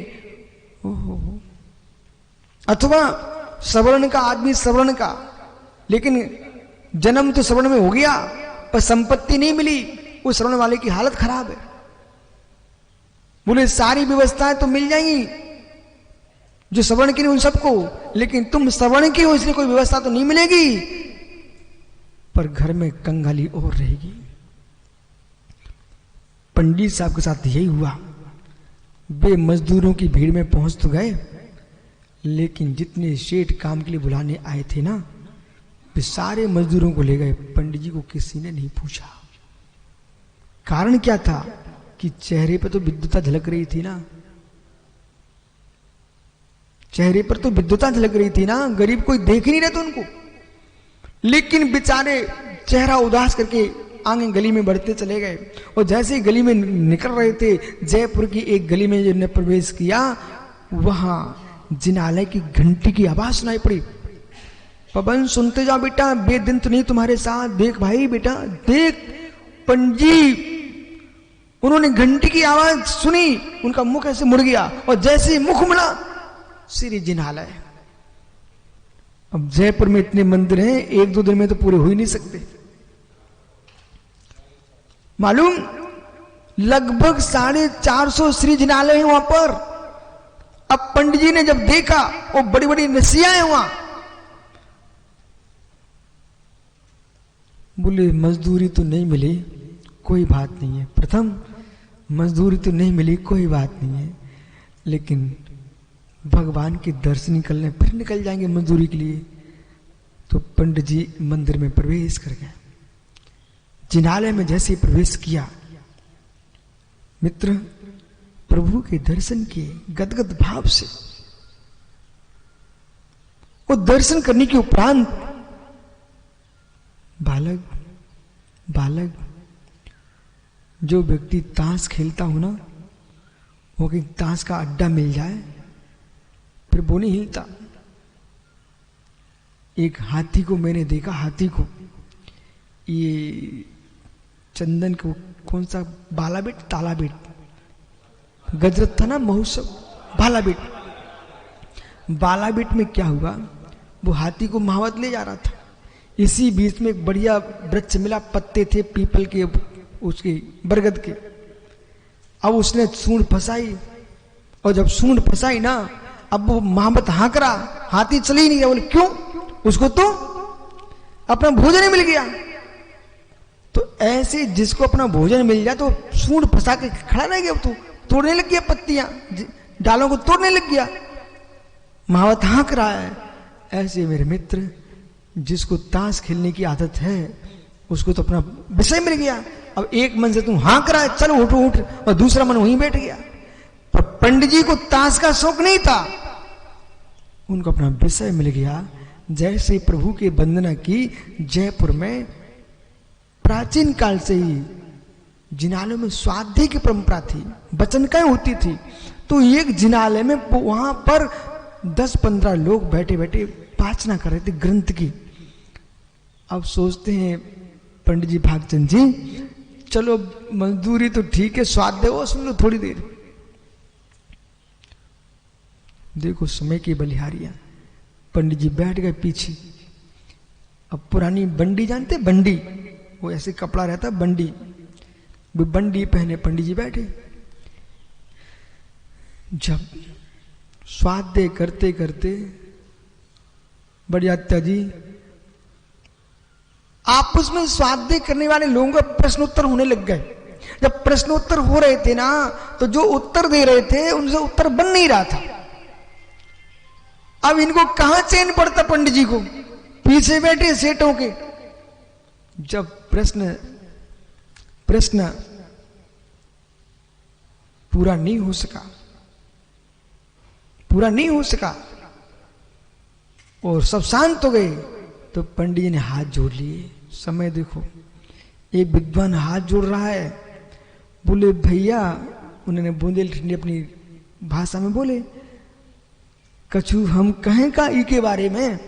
Speaker 1: ओहो, अथवा सवर्ण का आदमी सवर्ण का, लेकिन जन्म तो सवर्ण में हो गया, पर संपत्ति नहीं मिली, उस श्रवण वाले की हालत खराब है। बोले सारी व्यवस्थाएं तो मिल जाएंगी जो श्रवण की नहीं उन सबको, लेकिन तुम श्रवण की हो इसलिए कोई व्यवस्था तो नहीं मिलेगी, पर घर में कंगाली और रहेगी। पंडित साहब के साथ यही हुआ। वे मजदूरों की भीड़ में पहुंच तो गए, लेकिन जितने सेठ काम के लिए बुलाने आए थे ना, वे सारे मजदूरों को ले गए। पंडित जी को किसी ने नहीं पूछा। कारण क्या था कि चेहरे पर तो विद्युता झलक रही थी ना, चेहरे पर तो विद्युता झलक रही थी ना, गरीब कोई देख ही नहीं रहे थे उनको, लेकिन बेचारे चेहरा उदास करके आगे गली में बढ़ते चले गए। और जैसे ही गली में निकल रहे थे, जयपुर की एक गली में जिन्होंने प्रवेश किया, वहां जिनालय की घंटी की आवाज सुनाई पड़ी। पवन सुनते जाओ बेटा, बेदिन तो नहीं तुम्हारे साथ, देख भाई बेटा देख। पंडित उन्होंने घंटी की आवाज सुनी, उनका मुख ऐसे मुड़ गया, और जैसे ही मुख मुड़ा श्री जिनालय। अब जयपुर में इतने मंदिर हैं, एक दो दिन में तो पूरे हो ही नहीं सकते। मालूम लगभग 450 श्री जिनालय है वहां पर। अब पंडित जी ने जब देखा, वो बड़ी बड़ी नसियां हैं वहां। बोले मजदूरी तो नहीं मिली, कोई बात नहीं है। प्रथम मजदूरी तो नहीं मिली, कोई बात नहीं है, लेकिन भगवान के दर्शन करने फिर निकल जाएंगे मजदूरी के लिए। तो पंडित जी मंदिर में प्रवेश कर गए। जिनालय में जैसे प्रवेश किया, मित्र प्रभु के दर्शन किए गदगद भाव से। वो दर्शन करने के उपरांत बालक जो व्यक्ति ताश खेलता हो ना, वो कि ताश का अड्डा मिल जाए फिर वो नहीं हिलता। एक हाथी को मैंने देखा, हाथी को ये चंदन को कौन सा बालाबेट तालाबेट गजरत था ना महोत्सव, बालाबेट में क्या हुआ, वो हाथी को महावत ले जा रहा था। इसी बीच में एक बढ़िया वृक्ष मिला, पत्ते थे पीपल के, उसके बरगद के। अब उसने सूंड फंसाई, और जब सूंड फंसाई ना, अब वो महावत हाँक रहा, हाथी चल ही नहीं गया। बोले क्यों? उसको तो अपना भोजन ही मिल गया। तो ऐसे जिसको अपना भोजन मिल जाए तो सूंड फंसा के खड़ा रह गया, तो तोड़ने लग गया, पत्तियां डालों को तोड़ने लग गया, महावत हाँक रहा है। ऐसे मेरे मित्र जिसको ताश खेलने की आदत है, उसको तो अपना विषय मिल गया। अब एक मन से तू हाँक रहा है, चलो उठ उठ, और दूसरा मन वहीं बैठ गया। पर पंडित जी को ताश का शौक नहीं था, उनको अपना विषय मिल गया। जैसे प्रभु की वंदना की, जयपुर में प्राचीन काल से ही जिनालय में स्वाध्याय की परंपरा थी, वचनकाएं होती थी। तो एक जिनालय में वहां पर 10-15 लोग बैठे बैठे पाचना कर रहे थे ग्रंथ की। अब सोचते हैं पंडित जी भागचंद जी, चलो मजदूरी तो ठीक है, स्वाध्याय वो सुन लो थोड़ी देर। देखो समय की बलिहारियां। पंडित जी बैठ गए पीछे। अब पुरानी बंडी जानते, बंडी, वो ऐसे कपड़ा रहता बंडी, वो बंडी पहने पंडित जी बैठे। जब स्वाध्याय करते करते बढ़िया जी आपस में स्वाध्याय करने वाले लोगों का प्रश्नोत्तर होने लग गए। जब प्रश्नोत्तर हो रहे थे ना, तो जो उत्तर दे रहे थे उनसे उत्तर बन नहीं रहा था। अब इनको कहां चैन पड़ता पंडित जी को, पीछे बैठे सेठों के। जब प्रश्न पूरा नहीं हो सका और सब शांत हो गए, तो पंडित जी ने हाथ जोड़ लिए। समय देखो, एक विद्वान हाथ जोड़ रहा है। बोले भैया, उन्होंने बुंदेलखंडी अपनी भाषा में बोले, कछु हम कहें का ई के बारे में,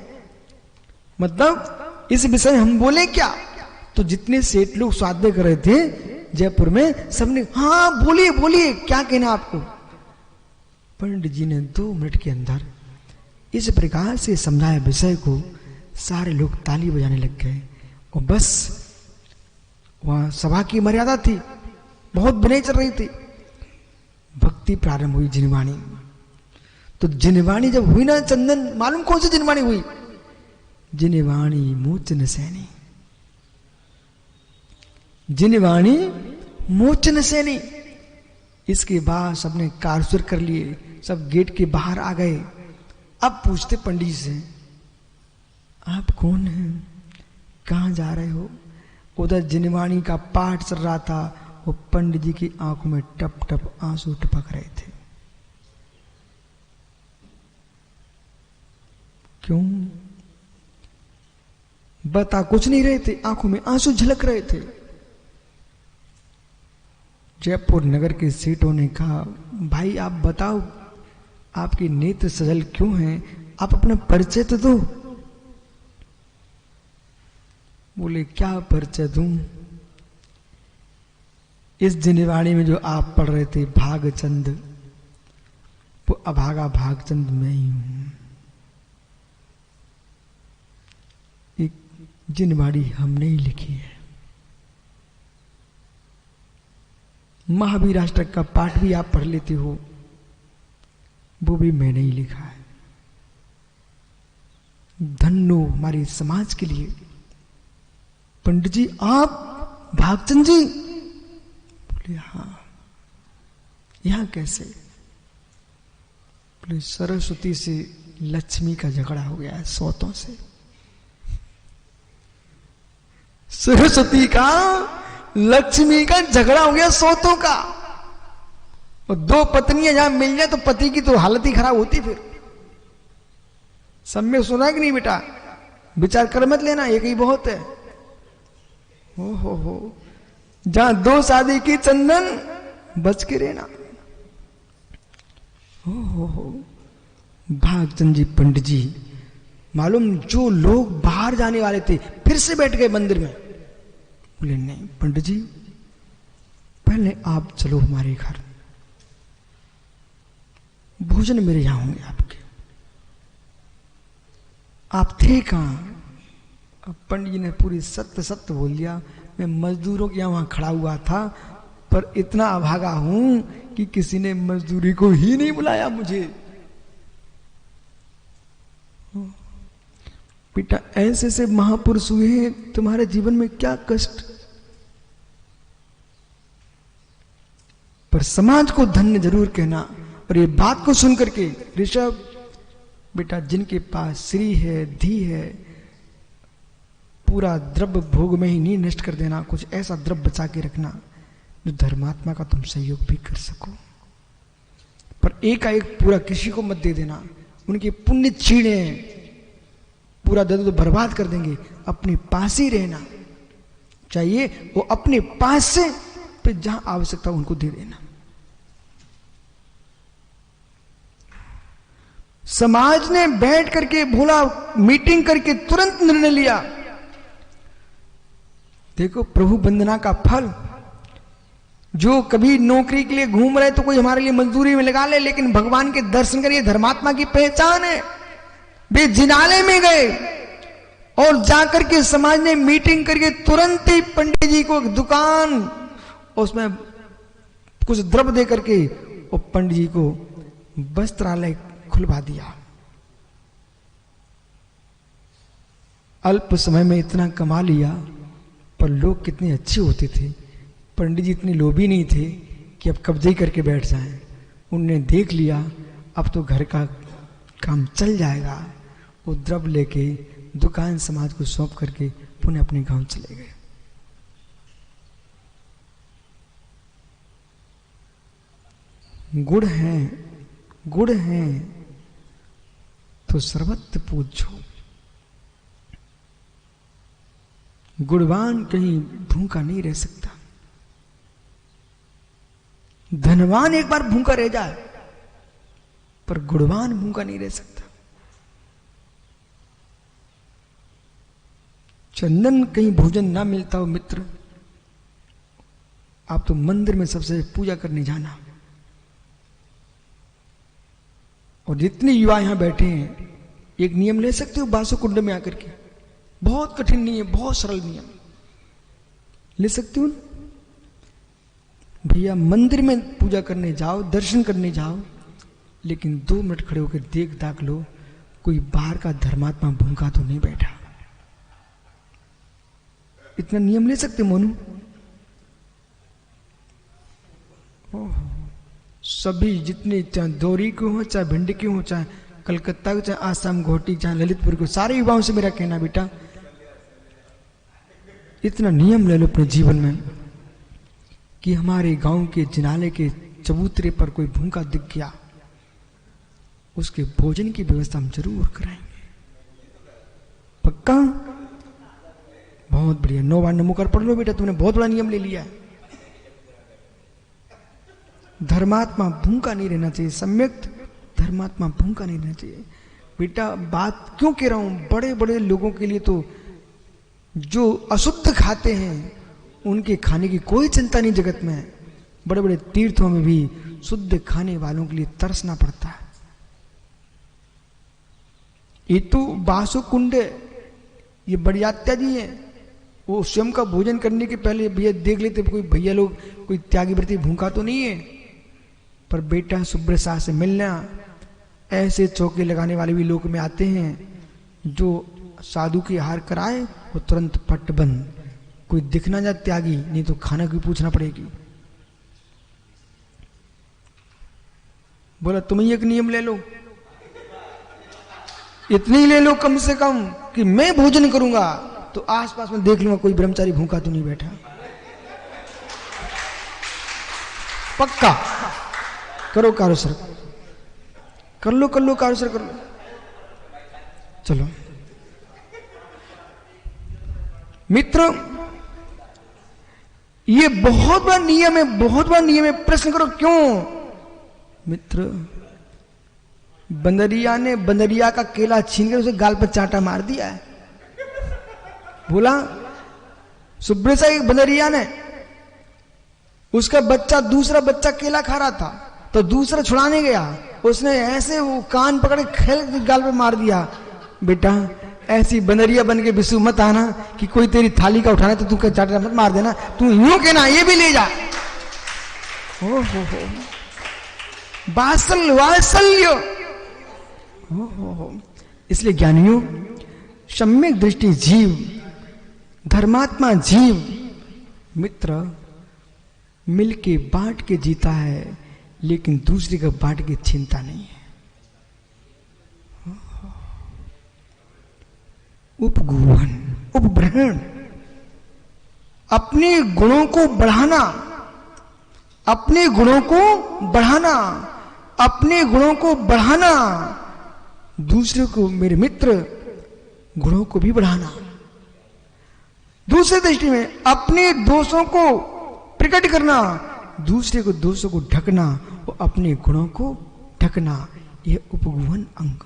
Speaker 1: मतलब इस विषय हम बोले क्या। तो जितने सेठ लोग स्वाध्याय कर रहे थे जयपुर में, सबने हाँ बोलिए बोलिए, क्या कहना आपको। पंडित जी ने 2 मिनट के अंदर इस प्रकार से समझाया विषय को, सारे लोग ताली बजाने लग गए। और बस वहां सभा की मर्यादा थी, बहुत विनय चल रही थी। भक्ति प्रारंभ हुई जिनवाणी। तो जिनवाणी जब हुई ना चंदन, मालूम कौन सी जिनवाणी हुई? जिनवाणी मोचन सैनी। जिनवाणी मोचन सैनी। इसके बाद सबने कारसुर कर लिए, सब गेट के बाहर आ गए। अब पूछते पंडित से, आप कौन हैं, कहां जा रहे हो? उधर जिनवाणी का पाठ चल रहा था, वो पंडित जी की आंखों में टप टप आंसू टपक रहे थे। क्यों? बता कुछ नहीं रहे थे, आंखों में आंसू झलक रहे थे। जयपुर नगर के सेठों ने कहा, भाई आप बताओ, आपके नेत्र सजल क्यों हैं? आप अपना परिचय तो दो। बोले, क्या परिचय दूं? इस जिनवाणी में जो आप पढ़ रहे थे भागचंद, वो अभागा भागचंद मैं ही हूं। एक जिनवाणी हमने ही लिखी है। महावीराष्टक का पाठ भी आप पढ़ लेते हो, वो भी मैंने ही लिखा है। धन्नो हमारे समाज के लिए। पंडित जी आप भागचंद जी? बोले हाँ। यहां कैसे? बोले सरस्वती से लक्ष्मी का झगड़ा हो गया है, सौतों से। सरस्वती का लक्ष्मी का झगड़ा हो गया, सौतों का। और दो पत्नियां जहां मिल जाए तो पति की तो हालत ही खराब होती। फिर सब में सुना कि नहीं बेटा? विचार कर मत लेना, एक ही बहुत है। हो जहां दो शादी की चंदन, बच के रहना। हो भागचंद जी पंडित जी, मालूम जो लोग बाहर जाने वाले थे फिर से बैठ गए मंदिर में। बोले नहीं पंडित जी, पहले आप चलो हमारे घर, भोजन मेरे यहां होंगे आपके। आप थे कहां? अब पंडित जी ने पूरी सत्य सत्य बोल दिया, मैं मजदूरों के यहां वहां खड़ा हुआ था, पर इतना अभागा हूं कि किसी ने मजदूरी को ही नहीं बुलाया मुझे। बेटा ऐसे से महापुरुष हुए हैं, तुम्हारे जीवन में क्या कष्ट। पर समाज को धन्य जरूर कहना। और ये बात को सुन करके ऋषभ बेटा, जिनके पास श्री है, धी है, पूरा द्रव्य भोग में ही नहीं नष्ट कर देना, कुछ ऐसा द्रव्य बचा के रखना जो धर्मात्मा का तुम सहयोग भी कर सको। पर एकाएक पूरा किसी को मत दे देना, उनके पुण्य छीने पूरा दे दो तो बर्बाद कर देंगे। अपने पास ही रहना चाहिए, वो अपने पास से फिर जहां आवश्यकता उनको दे देना। समाज ने बैठ करके भोला मीटिंग करके तुरंत निर्णय लिया। देखो प्रभु वंदना का फल, जो कभी नौकरी के लिए घूम रहे तो कोई हमारे लिए मजदूरी में लगा ले, लेकिन भगवान के दर्शन करिए, धर्मात्मा की पहचान है। वे जिनाले में गए और जाकर के समाज ने मीटिंग करके तुरंत ही पंडित जी को दुकान, उसमें कुछ द्रव्य दे करके और पंडित जी को वस्त्रालय खुलवा दिया। अल्प समय में इतना कमा लिया, पर लोग कितने अच्छे होते थे। पंडित जी इतने लोभी नहीं थे कि अब कब्जे करके बैठ जाएं। उनने देख लिया अब तो घर का काम चल जाएगा, वो द्रव्य लेके दुकान समाज को सौंप करके पुनः अपने गांव चले गए। गुड़ है तो सर्वत्र पूजो। गुणवान कहीं भूखा नहीं रह सकता। धनवान एक बार भूखा रह जाए, पर गुणवान भूखा नहीं रह सकता। चंदन कहीं भोजन ना मिलता हो मित्र, आप तो मंदिर में सबसे पूजा करने जाना। और जितने युवा यहां बैठे हैं, एक नियम ले सकते हो बासु कुंड में आकर के। बहुत कठिन नहीं है, बहुत सरल नियम, ले सकते हो? भैया मंदिर में पूजा करने जाओ, दर्शन करने जाओ, लेकिन 2 मिनट खड़े होकर देख दाख लो कोई बाहर का धर्मात्मा भूखा तो नहीं बैठा। इतना नियम ले सकते मोनू? सभी जितने, चाहे दौरी के हो, चाहे भिंड के हो, चाहे कलकत्ता के, चाहे आसाम घोटी, चाहे ललितपुर के, सारे युवाओं से मेरा कहना बेटा, इतना नियम ले लो अपने जीवन में कि हमारे गांव के जिनाले के चबूतरे पर कोई भूखा दिख गया, उसके भोजन की व्यवस्था हम जरूर कराएंगे। पक्का? बहुत बढ़िया। 9 बार नमो कर पढ़ लो बेटा, तुमने बहुत बड़ा नियम ले लिया है। धर्मात्मा भूखा नहीं रहना चाहिए, सम्यक धर्मात्मा भूखा नहीं रहना चाहिए। बेटा बात क्यों कह रहा हूं, बड़े बड़े लोगों के लिए तो जो अशुद्ध खाते हैं उनके खाने की कोई चिंता नहीं जगत में। बड़े बड़े तीर्थों में भी शुद्ध खाने वालों के लिए तरसना पड़ता है। ये तो बासु कुंड, ये बड़ियात्या जी है, वो स्वयं का भोजन करने के पहले भैया देख लेते कोई भैया लोग, कोई त्यागी व्रती भूखा तो नहीं है। पर बेटा सुब्रत शाह से मिलना, ऐसे चौके लगाने वाले भी लोग में आते हैं जो साधु के आहार कराए वो तुरंत पट बंद, कोई दिखना जा त्यागी, नहीं तो खाना की पूछना पड़ेगी। बोला तुम ही एक नियम ले लो, इतनी ले लो कम से कम कि मैं भोजन करूंगा तो आसपास में देख लूंगा कोई ब्रह्मचारी भूखा तो नहीं बैठा। पक्का करो कारो सर, कर लो कारो सर, कर लो। चलो मित्र, ये बहुत बड़ा नियम है, बहुत बड़ा नियम है। प्रश्न करो क्यों? मित्र, बंदरिया ने बंदरिया का केला छीन कर उसे गाल पर चांटा मार दिया है। बोला सुब्रत शाह एक बंदरिया ने, उसका बच्चा, दूसरा बच्चा केला खा रहा था तो दूसरा छुड़ाने गया, उसने ऐसे वो कान पकड़े खेल गाल पे मार दिया। बेटा ऐसी बंदरिया बन के बिस्सू मत आना कि कोई तेरी थाली का उठाना तो तू चाटा मत मार देना, तू यूं कहना ये भी ले जा। हो वात्सल्य वात्सल्य। इसलिए ज्ञानियों, सम्यक दृष्टि जीव, धर्मात्मा जीव मित्र मिलके बांट के जीता है, लेकिन दूसरे का बांट के चिंता नहीं है। उपगुहन, उपग्रहण, अपने गुणों को बढ़ाना, अपने गुणों को बढ़ाना, अपने गुणों को बढ़ाना, दूसरे को, मेरे मित्र, गुणों को भी बढ़ाना। दूसरे दृष्टि में अपने दोषों को प्रकट करना, दूसरे को दोषों को ढकना और अपने गुणों को ढकना, यह उपगुहन अंग।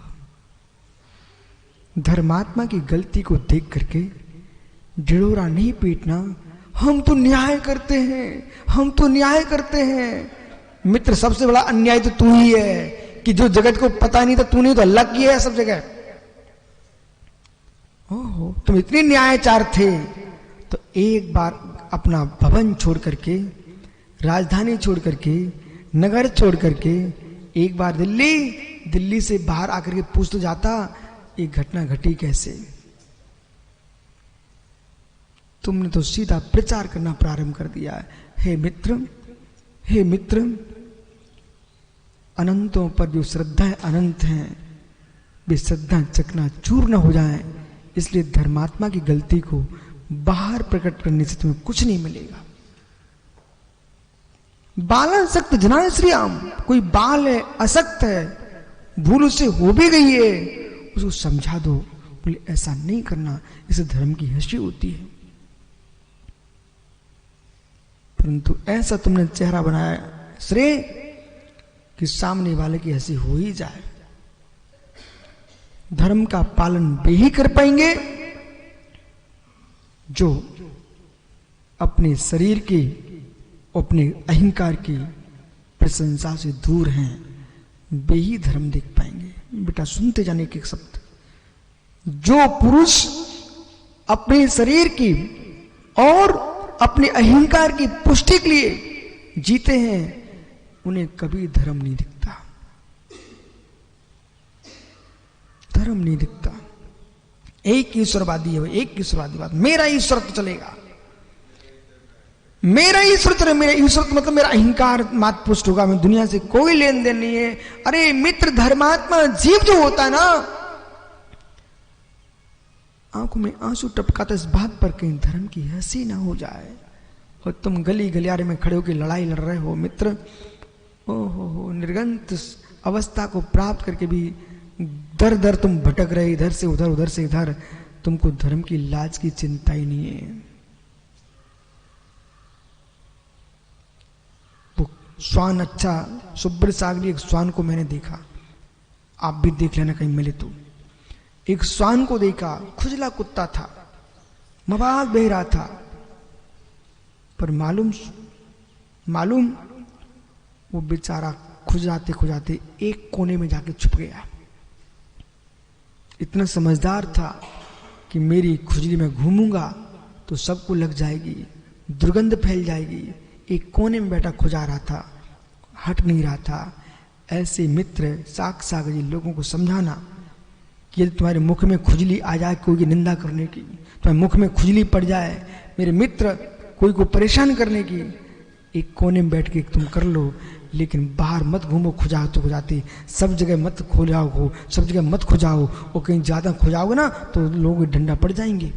Speaker 1: धर्मात्मा की गलती को देख करके ढिढोरा नहीं पीटना, हम तो न्याय करते हैं, हम तो न्याय करते हैं। मित्र सबसे बड़ा अन्याय तो तू ही है कि जो जगत को पता नहीं था तूने तो अल्लाह किया है सब जगह। ओहो, तुम इतने न्यायचार थे तो एक बार अपना भवन छोड़ करके, राजधानी छोड़ करके, नगर छोड़ करके एक बार दिल्ली से बाहर आकर के पूछ तो जाता ये घटना घटी कैसे। तुमने तो सीधा प्रचार करना प्रारंभ कर दिया है। हे मित्र, अनंतों पर जो श्रद्धाएं अनंत हैं वे श्रद्धा चकनाचूर न हो जाएं, इसलिए धर्मात्मा की गलती को बाहर प्रकट करने से तुम्हें कुछ नहीं मिलेगा। बालासक्त जनाय श्रीराम, कोई बाल है, असक्त है, भूल उससे हो भी गई है, उसको समझा दो, बोले ऐसा नहीं करना, इससे धर्म की हंसी होती है। परंतु ऐसा तुमने चेहरा बनाया श्रेय कि सामने वाले की हंसी हो ही जाए। धर्म का पालन वे ही कर पाएंगे जो अपने शरीर की, अपने अहंकार की प्रशंसा से दूर हैं, वे ही धर्म देख पाएंगे। बेटा सुनते जाने के शब्द, जो पुरुष अपने शरीर की और अपने अहंकार की पुष्टि के लिए जीते हैं, उन्हें कभी धर्म नहीं दिखता, धर्म नहीं दिखता। एक ईश्वरवादी है, एक ईश्वरवादी बात, मेरा ईश्वर तो चलेगा, मेरा ईश्वर चले, मेरा ईश्वर मतलब मेरा अहंकार मात पुष्ट होगा, मैं दुनिया से कोई लेन देन नहीं है। अरे मित्र, धर्मात्मा जीव जो होता है ना, आंखों में आंसू टपकाता इस बात पर कहीं धर्म की हंसी ना हो जाए, और तुम गली गलियारे में खड़े होकर लड़ाई लड़ रहे हो मित्र, ओहो, निर्गंत अवस्था को प्राप्त करके भी दर दर तुम भटक रहे, इधर से उधर उधर से इधर, तुमको धर्म की लाज की चिंता ही नहीं है। वो श्वान, अच्छा सुब्र सागरी एक श्वान को मैंने देखा, आप भी देख लेना कहीं मिले तो। एक श्वान को देखा, खुजला कुत्ता था, मवाद बह रहा था, पर मालूम वो बेचारा खुजाते खुजाते एक कोने में जाके छुप गया। इतना समझदार था कि मेरी खुजली में घूमूंगा तो सबको लग जाएगी, दुर्गंध फैल जाएगी। एक कोने में बैठा खुजा रहा था, हट नहीं रहा था। ऐसे मित्र साग जी लोगों को समझाना कि यदि तुम्हारे मुख में खुजली आ जाए, कोई की निंदा करने की, तुम्हारे मुख में खुजली पड़ जाए, मेरे मित्र कोई को परेशान करने की, एक कोने में बैठ के तुम कर लो, लेकिन बाहर मत घूमो खुजाओ तो खुजाते, सब जगह मत खुजाओ हो, सब जगह मत खुजाओ, और कहीं ज्यादा खुजाओगे ना तो लोग डंडा पड़ जाएंगे।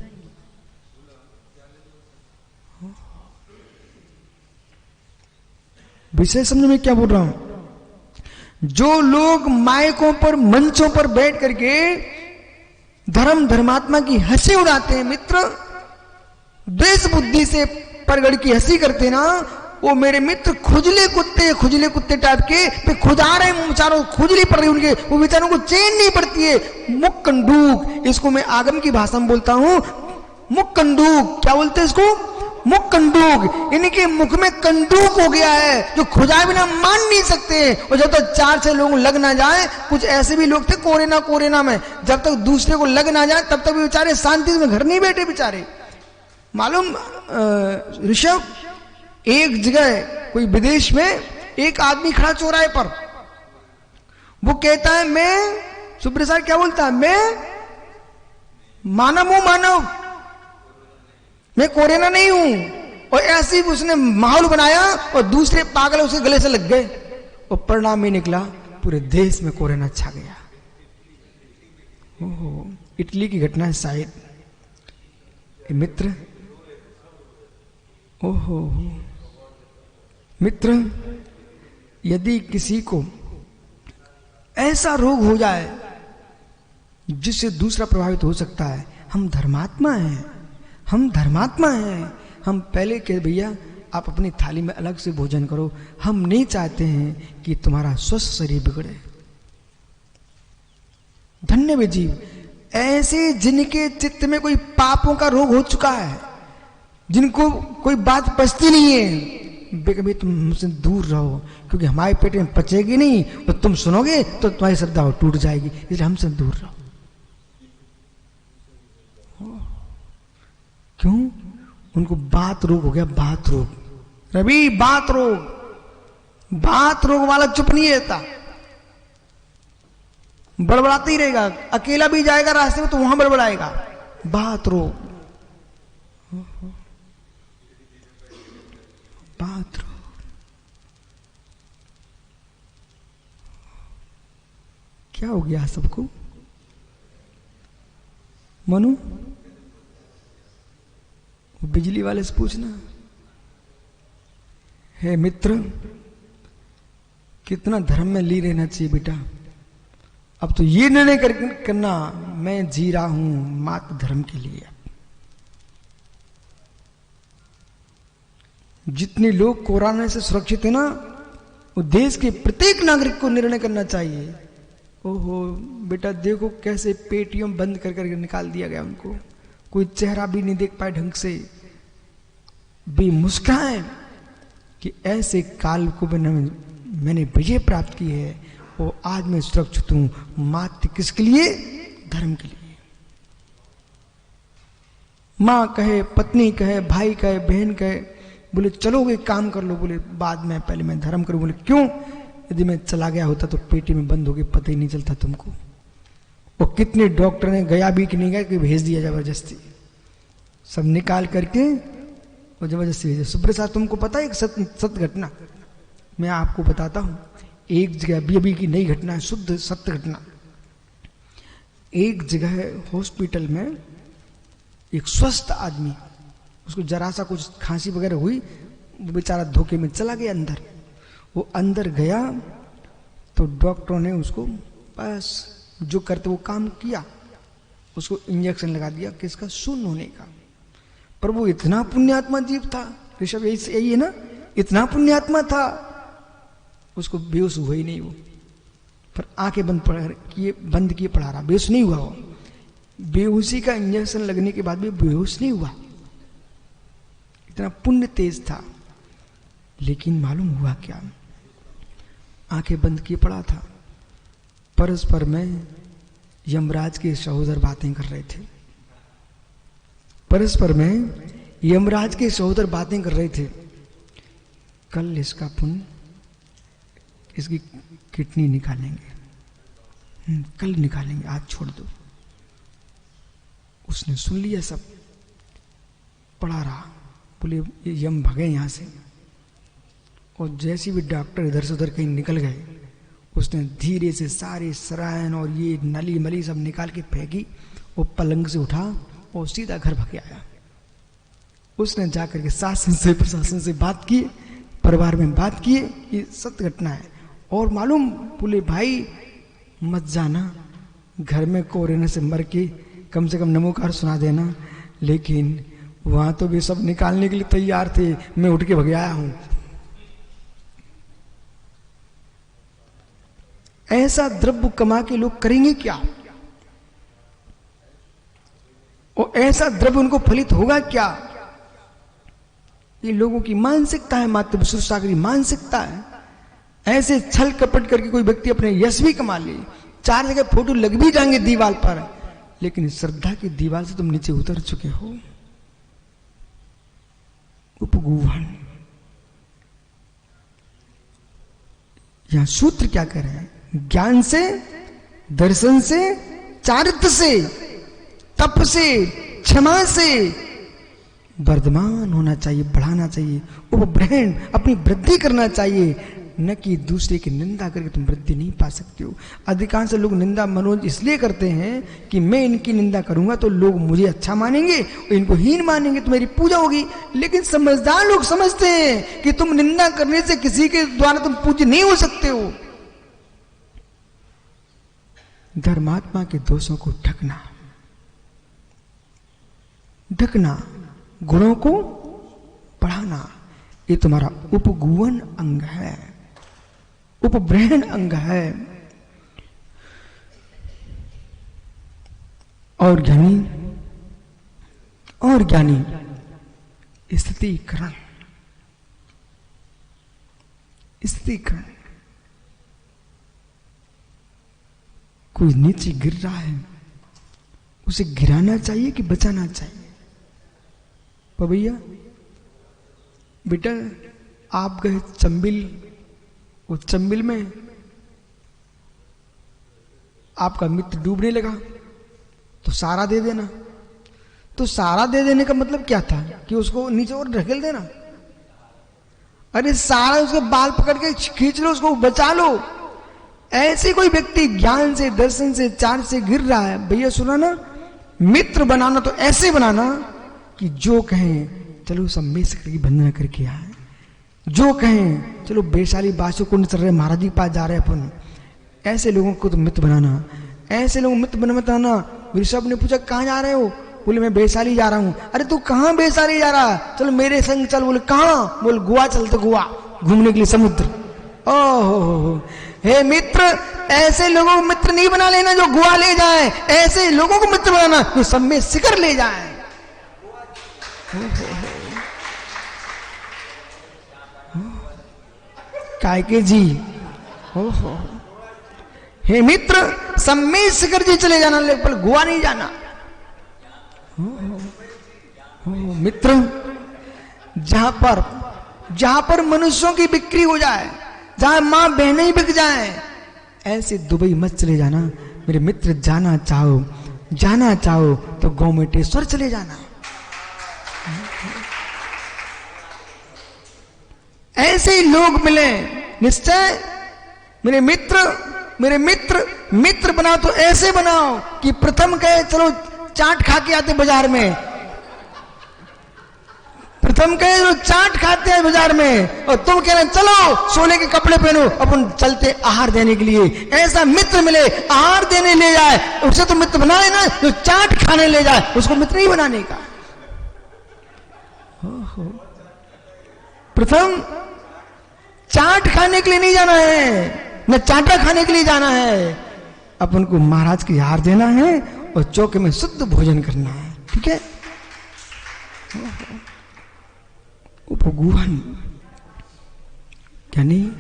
Speaker 1: विषय समझ में क्या बोल रहा हूं? जो लोग माइकों पर, मंचों पर बैठ करके धर्मात्मा की हंसी उड़ाते हैं मित्र, द्वेष बुद्धि से परगड़ की हंसी करते ना, वो मेरे मित्र खुजले कुत्ते टाइप के पे खुदा रहे, बेचारों खुजली पड़ रही उनके, वो बेचारों को चैन नहीं पड़ती है। मुख कंडूक, इसको मैं आगम की भाषा में बोलता हूं, मुख कंडूक। क्या बोलते हैं इसको? मुख कंडूक। इनके मुख में कंडूक हो गया है, जो खुदा बिना मान नहीं सकते। और जब तक 4-6 लोग लग ना जाए, कुछ ऐसे भी लोग थे कोरेना में, जब तक दूसरे को लग ना जाए तब तक भी बेचारे शांति से घर नहीं बैठे बेचारे। मालूम ऋषभ, एक जगह कोई विदेश में एक आदमी खड़ा चौराहे पर, वो कहता है मैं, सुप्रसाद क्या बोलता है, मैं मानव हूं, मानव, मैं कोरोना नहीं हूं। और ऐसे ही उसने माहौल बनाया और दूसरे पागल उसके गले से लग गए, और परिणाम में निकला पूरे देश में कोरोना छा गया। ओहो, इटली की घटना है शायद मित्र। ओहो मित्र, यदि किसी को ऐसा रोग हो जाए जिससे दूसरा प्रभावित हो सकता है, हम धर्मात्मा हैं, हम धर्मात्मा हैं। हम पहले कह भैया आप अपनी थाली में अलग से भोजन करो, हम नहीं चाहते हैं कि तुम्हारा स्वस्थ शरीर बिगड़े। धन्य वे जीव ऐसे जिनके चित्त में कोई पापों का रोग हो चुका है, जिनको कोई बात पचती नहीं है, कभी तुम हमसे दूर रहो, क्योंकि हमारे पेट में पचेगी नहीं, और तुम सुनोगे तो तुम्हारी श्रद्धा टूट जाएगी, इसलिए हमसे दूर रहो। क्यों? उनको बात रोग हो गया, बात रोग। रवि, बात रोग वाला चुप नहीं रहता, बड़बड़ाता ही रहेगा। अकेला भी जाएगा रास्ते में तो वहां बड़बड़ाएगा। बात रोग, बात रोग। क्या हो गया सबको? मनु, बिजली वाले से पूछना, हे मित्र, कितना धर्म में ली रहना चाहिए बेटा। अब तो ये निर्णय करना, मैं जी रहा हूं मात्र धर्म के लिए। जितने लोग कोरोना से सुरक्षित है ना, वो देश के प्रत्येक नागरिक को निर्णय करना चाहिए। ओहो बेटा, देखो कैसे पेटियां बंद कर निकाल दिया गया उनको, कोई चेहरा भी नहीं देख पाए ढंग से, भी मुस्कुराए कि ऐसे काल को मैंने विजय प्राप्त की है, और आज मैं सुरक्षित हूं मात्र किसके लिए? धर्म के लिए। माँ कहे, पत्नी कहे, भाई कहे, बहन कहे, बोले चलो एक काम कर लो, बोले बाद में, पहले मैं धर्म करूं। बोले क्यों? यदि मैं चला गया होता तो पेटी में बंद हो गई, पता ही नहीं चलता तुमको। वो कितने डॉक्टर ने गया भी कि नहीं गया कि भेज दिया जबरदस्ती, सब निकाल करके वो जबरदस्ती भेजा। सुप्रसाद तुमको पता है एक सत्य घटना मैं आपको बताता हूं। एक जगह अभी की नई घटना है, शुद्ध सत्य घटना। एक जगह हॉस्पिटल में एक स्वस्थ आदमी, उसको जरा सा कुछ खांसी वगैरह हुई, वो बेचारा धोखे में चला गया अंदर। वो अंदर गया तो डॉक्टरों ने उसको बस जो करते वो काम किया, उसको इंजेक्शन लगा दिया किसका? शून्य होने का। पर वो इतना पुण्यात्मा जीव था, ऋषभ यही है ना, इतना पुण्यात्मा था, उसको बेहोश हुआ ही नहीं वो। पर आंखें बंद किए पड़ा रहा, बेहोश नहीं हुआ वो। बेहोशी का इंजेक्शन लगने के बाद भी बेहोश नहीं हुआ, इतना पुण्य तेज था। लेकिन मालूम हुआ क्या? आंखें बंद किए पड़ा था, परस्पर में यमराज के सहोदर बातें कर रहे थे। परस्पर में यमराज के सहोदर बातें कर रहे थे, कल इसका पुण्य, इसकी किडनी निकालेंगे, कल निकालेंगे, आज छोड़ दो। उसने सुन लिया सब, पड़ा रहा। बोले यम भगे यहां से। और जैसे भी डॉक्टर इधर से उधर कहीं निकल गए, उसने धीरे से सारे सरायन और ये नली मली सब निकाल के फेंकी। वो पलंग से उठा और सीधा घर भाग आया। उसने जाकर के शासन से, प्रशासन से बात की, परिवार में बात की, ये सत्य घटना है। और मालूम, बोले भाई मत जाना, घर में कोरोना से मर के कम से कम नमोकार सुना देना। लेकिन वहां तो भी सब निकालने के लिए तैयार थे, मैं उठ के भग आया हूं। ऐसा द्रव्य कमा के लोग करेंगे क्या? और ऐसा द्रव्य उनको फलित होगा क्या? ये लोगों की मानसिकता है, मात्र विश्वास की मानसिकता है। ऐसे छल कपट करके कोई व्यक्ति अपने यश भी कमा ले, 4 जगह फोटो लग भी जाएंगे दीवार पर, लेकिन श्रद्धा की दीवार से तुम नीचे उतर चुके हो। उपगूहन। यहां सूत्र क्या कर रहे हैं? ज्ञान से, दर्शन से, चारित्र से, तप से, क्षमा से वर्धमान होना चाहिए, बढ़ाना चाहिए। उपब्रहण, अपनी वृद्धि करना चाहिए, न कि दूसरे की निंदा करके तुम वृद्धि नहीं पा सकते हो। अधिकांश लोग निंदा मनोज इसलिए करते हैं कि मैं इनकी निंदा करूंगा तो लोग मुझे अच्छा मानेंगे और इनको हीन मानेंगे तो मेरी पूजा होगी। लेकिन समझदार लोग समझते हैं कि तुम निंदा करने से किसी के द्वारा तुम पूज्य नहीं हो सकते हो। धर्मात्मा के दोषों को ढकना, गुणों को बढ़ाना, ये तुम्हारा उपगुहन अंग है, उपब्रहण अंग है। और ज्ञानी स्थितिकरण, कोई नीचे गिर रहा है, उसे गिराना चाहिए कि बचाना चाहिए? भैया बेटा आप गए चंबिल, उस चंबिल में आपका मित्र डूबने लगा तो सारा दे देना। तो सारा दे देने का मतलब क्या था? कि उसको नीचे और ढकेल देना? अरे सारा उसके बाल पकड़ के खींच लो, उसको बचा लो। ऐसे कोई व्यक्ति ज्ञान से, दर्शन से, चार से गिर रहा है, भैया सुना ना, मित्र बनाना तो ऐसे बनाना कि जो कहें चलो सब मिस करके बंधना करके आए, जो कहें चलो वैशाली बासु कुंड चल रहे महाराज जी के पास जा रहे अपन, ऐसे लोगों को तो मित्र बनाना। ऐसे लोग मित्र बनाना। ऋषभ ने पूछा कहाँ जा रहे हो? बोले मैं वैशाली जा रहा हूँ। अरे तू कहाँ वैशाली जा रहा? चलो मेरे संग चल। बोले कहाँ? बोले गोवा चलते, गोवा घूमने के लिए, समुद्र। ओहो, हे मित्र, ऐसे लोगों को मित्र नहीं बना लेना जो गोवा ले जाए, ऐसे लोगों को मित्र बनाना जो सब में शिखर ले जाए। कायके जी, ओहो, हे मित्र, सब में शिखर जी चले जाना, लेकिन गोवा नहीं जाना। मित्र, जहां पर मनुष्यों की बिक्री हो जाए, जहां मां बहनें ही बिक जाएं, ऐसे दुबई मत चले जाना मेरे मित्र। जाना चाहो तो गोमेटेश्वर चले जाना। ऐसे ही लोग मिले निश्चय। मेरे मित्र बनाओ तो ऐसे बनाओ कि प्रथम कहे चलो चाट खा के आते बाजार में, प्रथम कहे चलो चाट खाते हैं बाजार में, और तुम कह रहे चलो सोने के कपड़े पहनो अपन चलते आहार देने के लिए। ऐसा मित्र मिले आहार देने ले जाए, उसे तो मित्र बनाए ना। जो चाट खाने ले जाए उसको मित्र नहीं बनाने का। प्रथम चाट खाने के लिए नहीं जाना है, न चाटा खाने के लिए जाना है। अपन को महाराज की आहार देना है और चौके में शुद्ध भोजन करना है। ठीक है। उपगुहन क्या नहीं।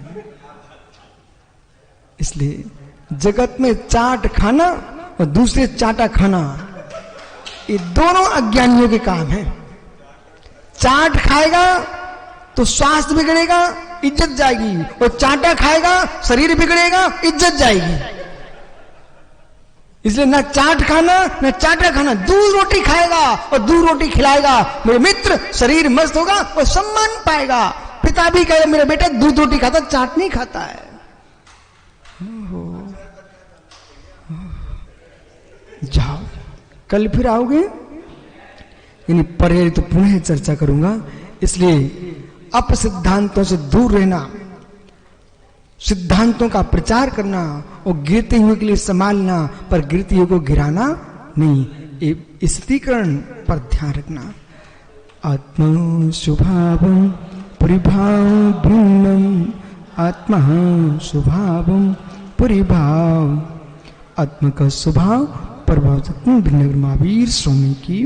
Speaker 1: इसलिए जगत में चाट खाना और दूसरे चाटा खाना, ये दोनों अज्ञानियों के काम है। चाट खाएगा तो स्वास्थ्य बिगड़ेगा, इज्जत जाएगी, और चाटा खाएगा शरीर बिगड़ेगा, इज्जत जाएगी। इसलिए ना चाट खाना ना चाटा खाना। दूध रोटी खाएगा और दूध रोटी खिलाएगा मेरे मित्र, शरीर मस्त होगा और सम्मान पाएगा। पिता भी कहे मेरा बेटा दूध रोटी खाता, चाट नहीं खाता है। जाओ, कल फिर आओगे। यानी परे तो पुनः चर्चा करूंगा। इसलिए अपसिद्धांतों से दूर रहना, सिद्धांतों का प्रचार करना और गिरते हुए के लिए संभालना, पर गिरते हुए को गिराना नहीं। स्थिरीकरण पर ध्यान रखना। आत्मा स्वभावं परिभाव भिन्नम, आत्मा स्वभावं परिभाव। आत्मा का स्वभाव प्रभाव भिन्न। महावीर स्वामी की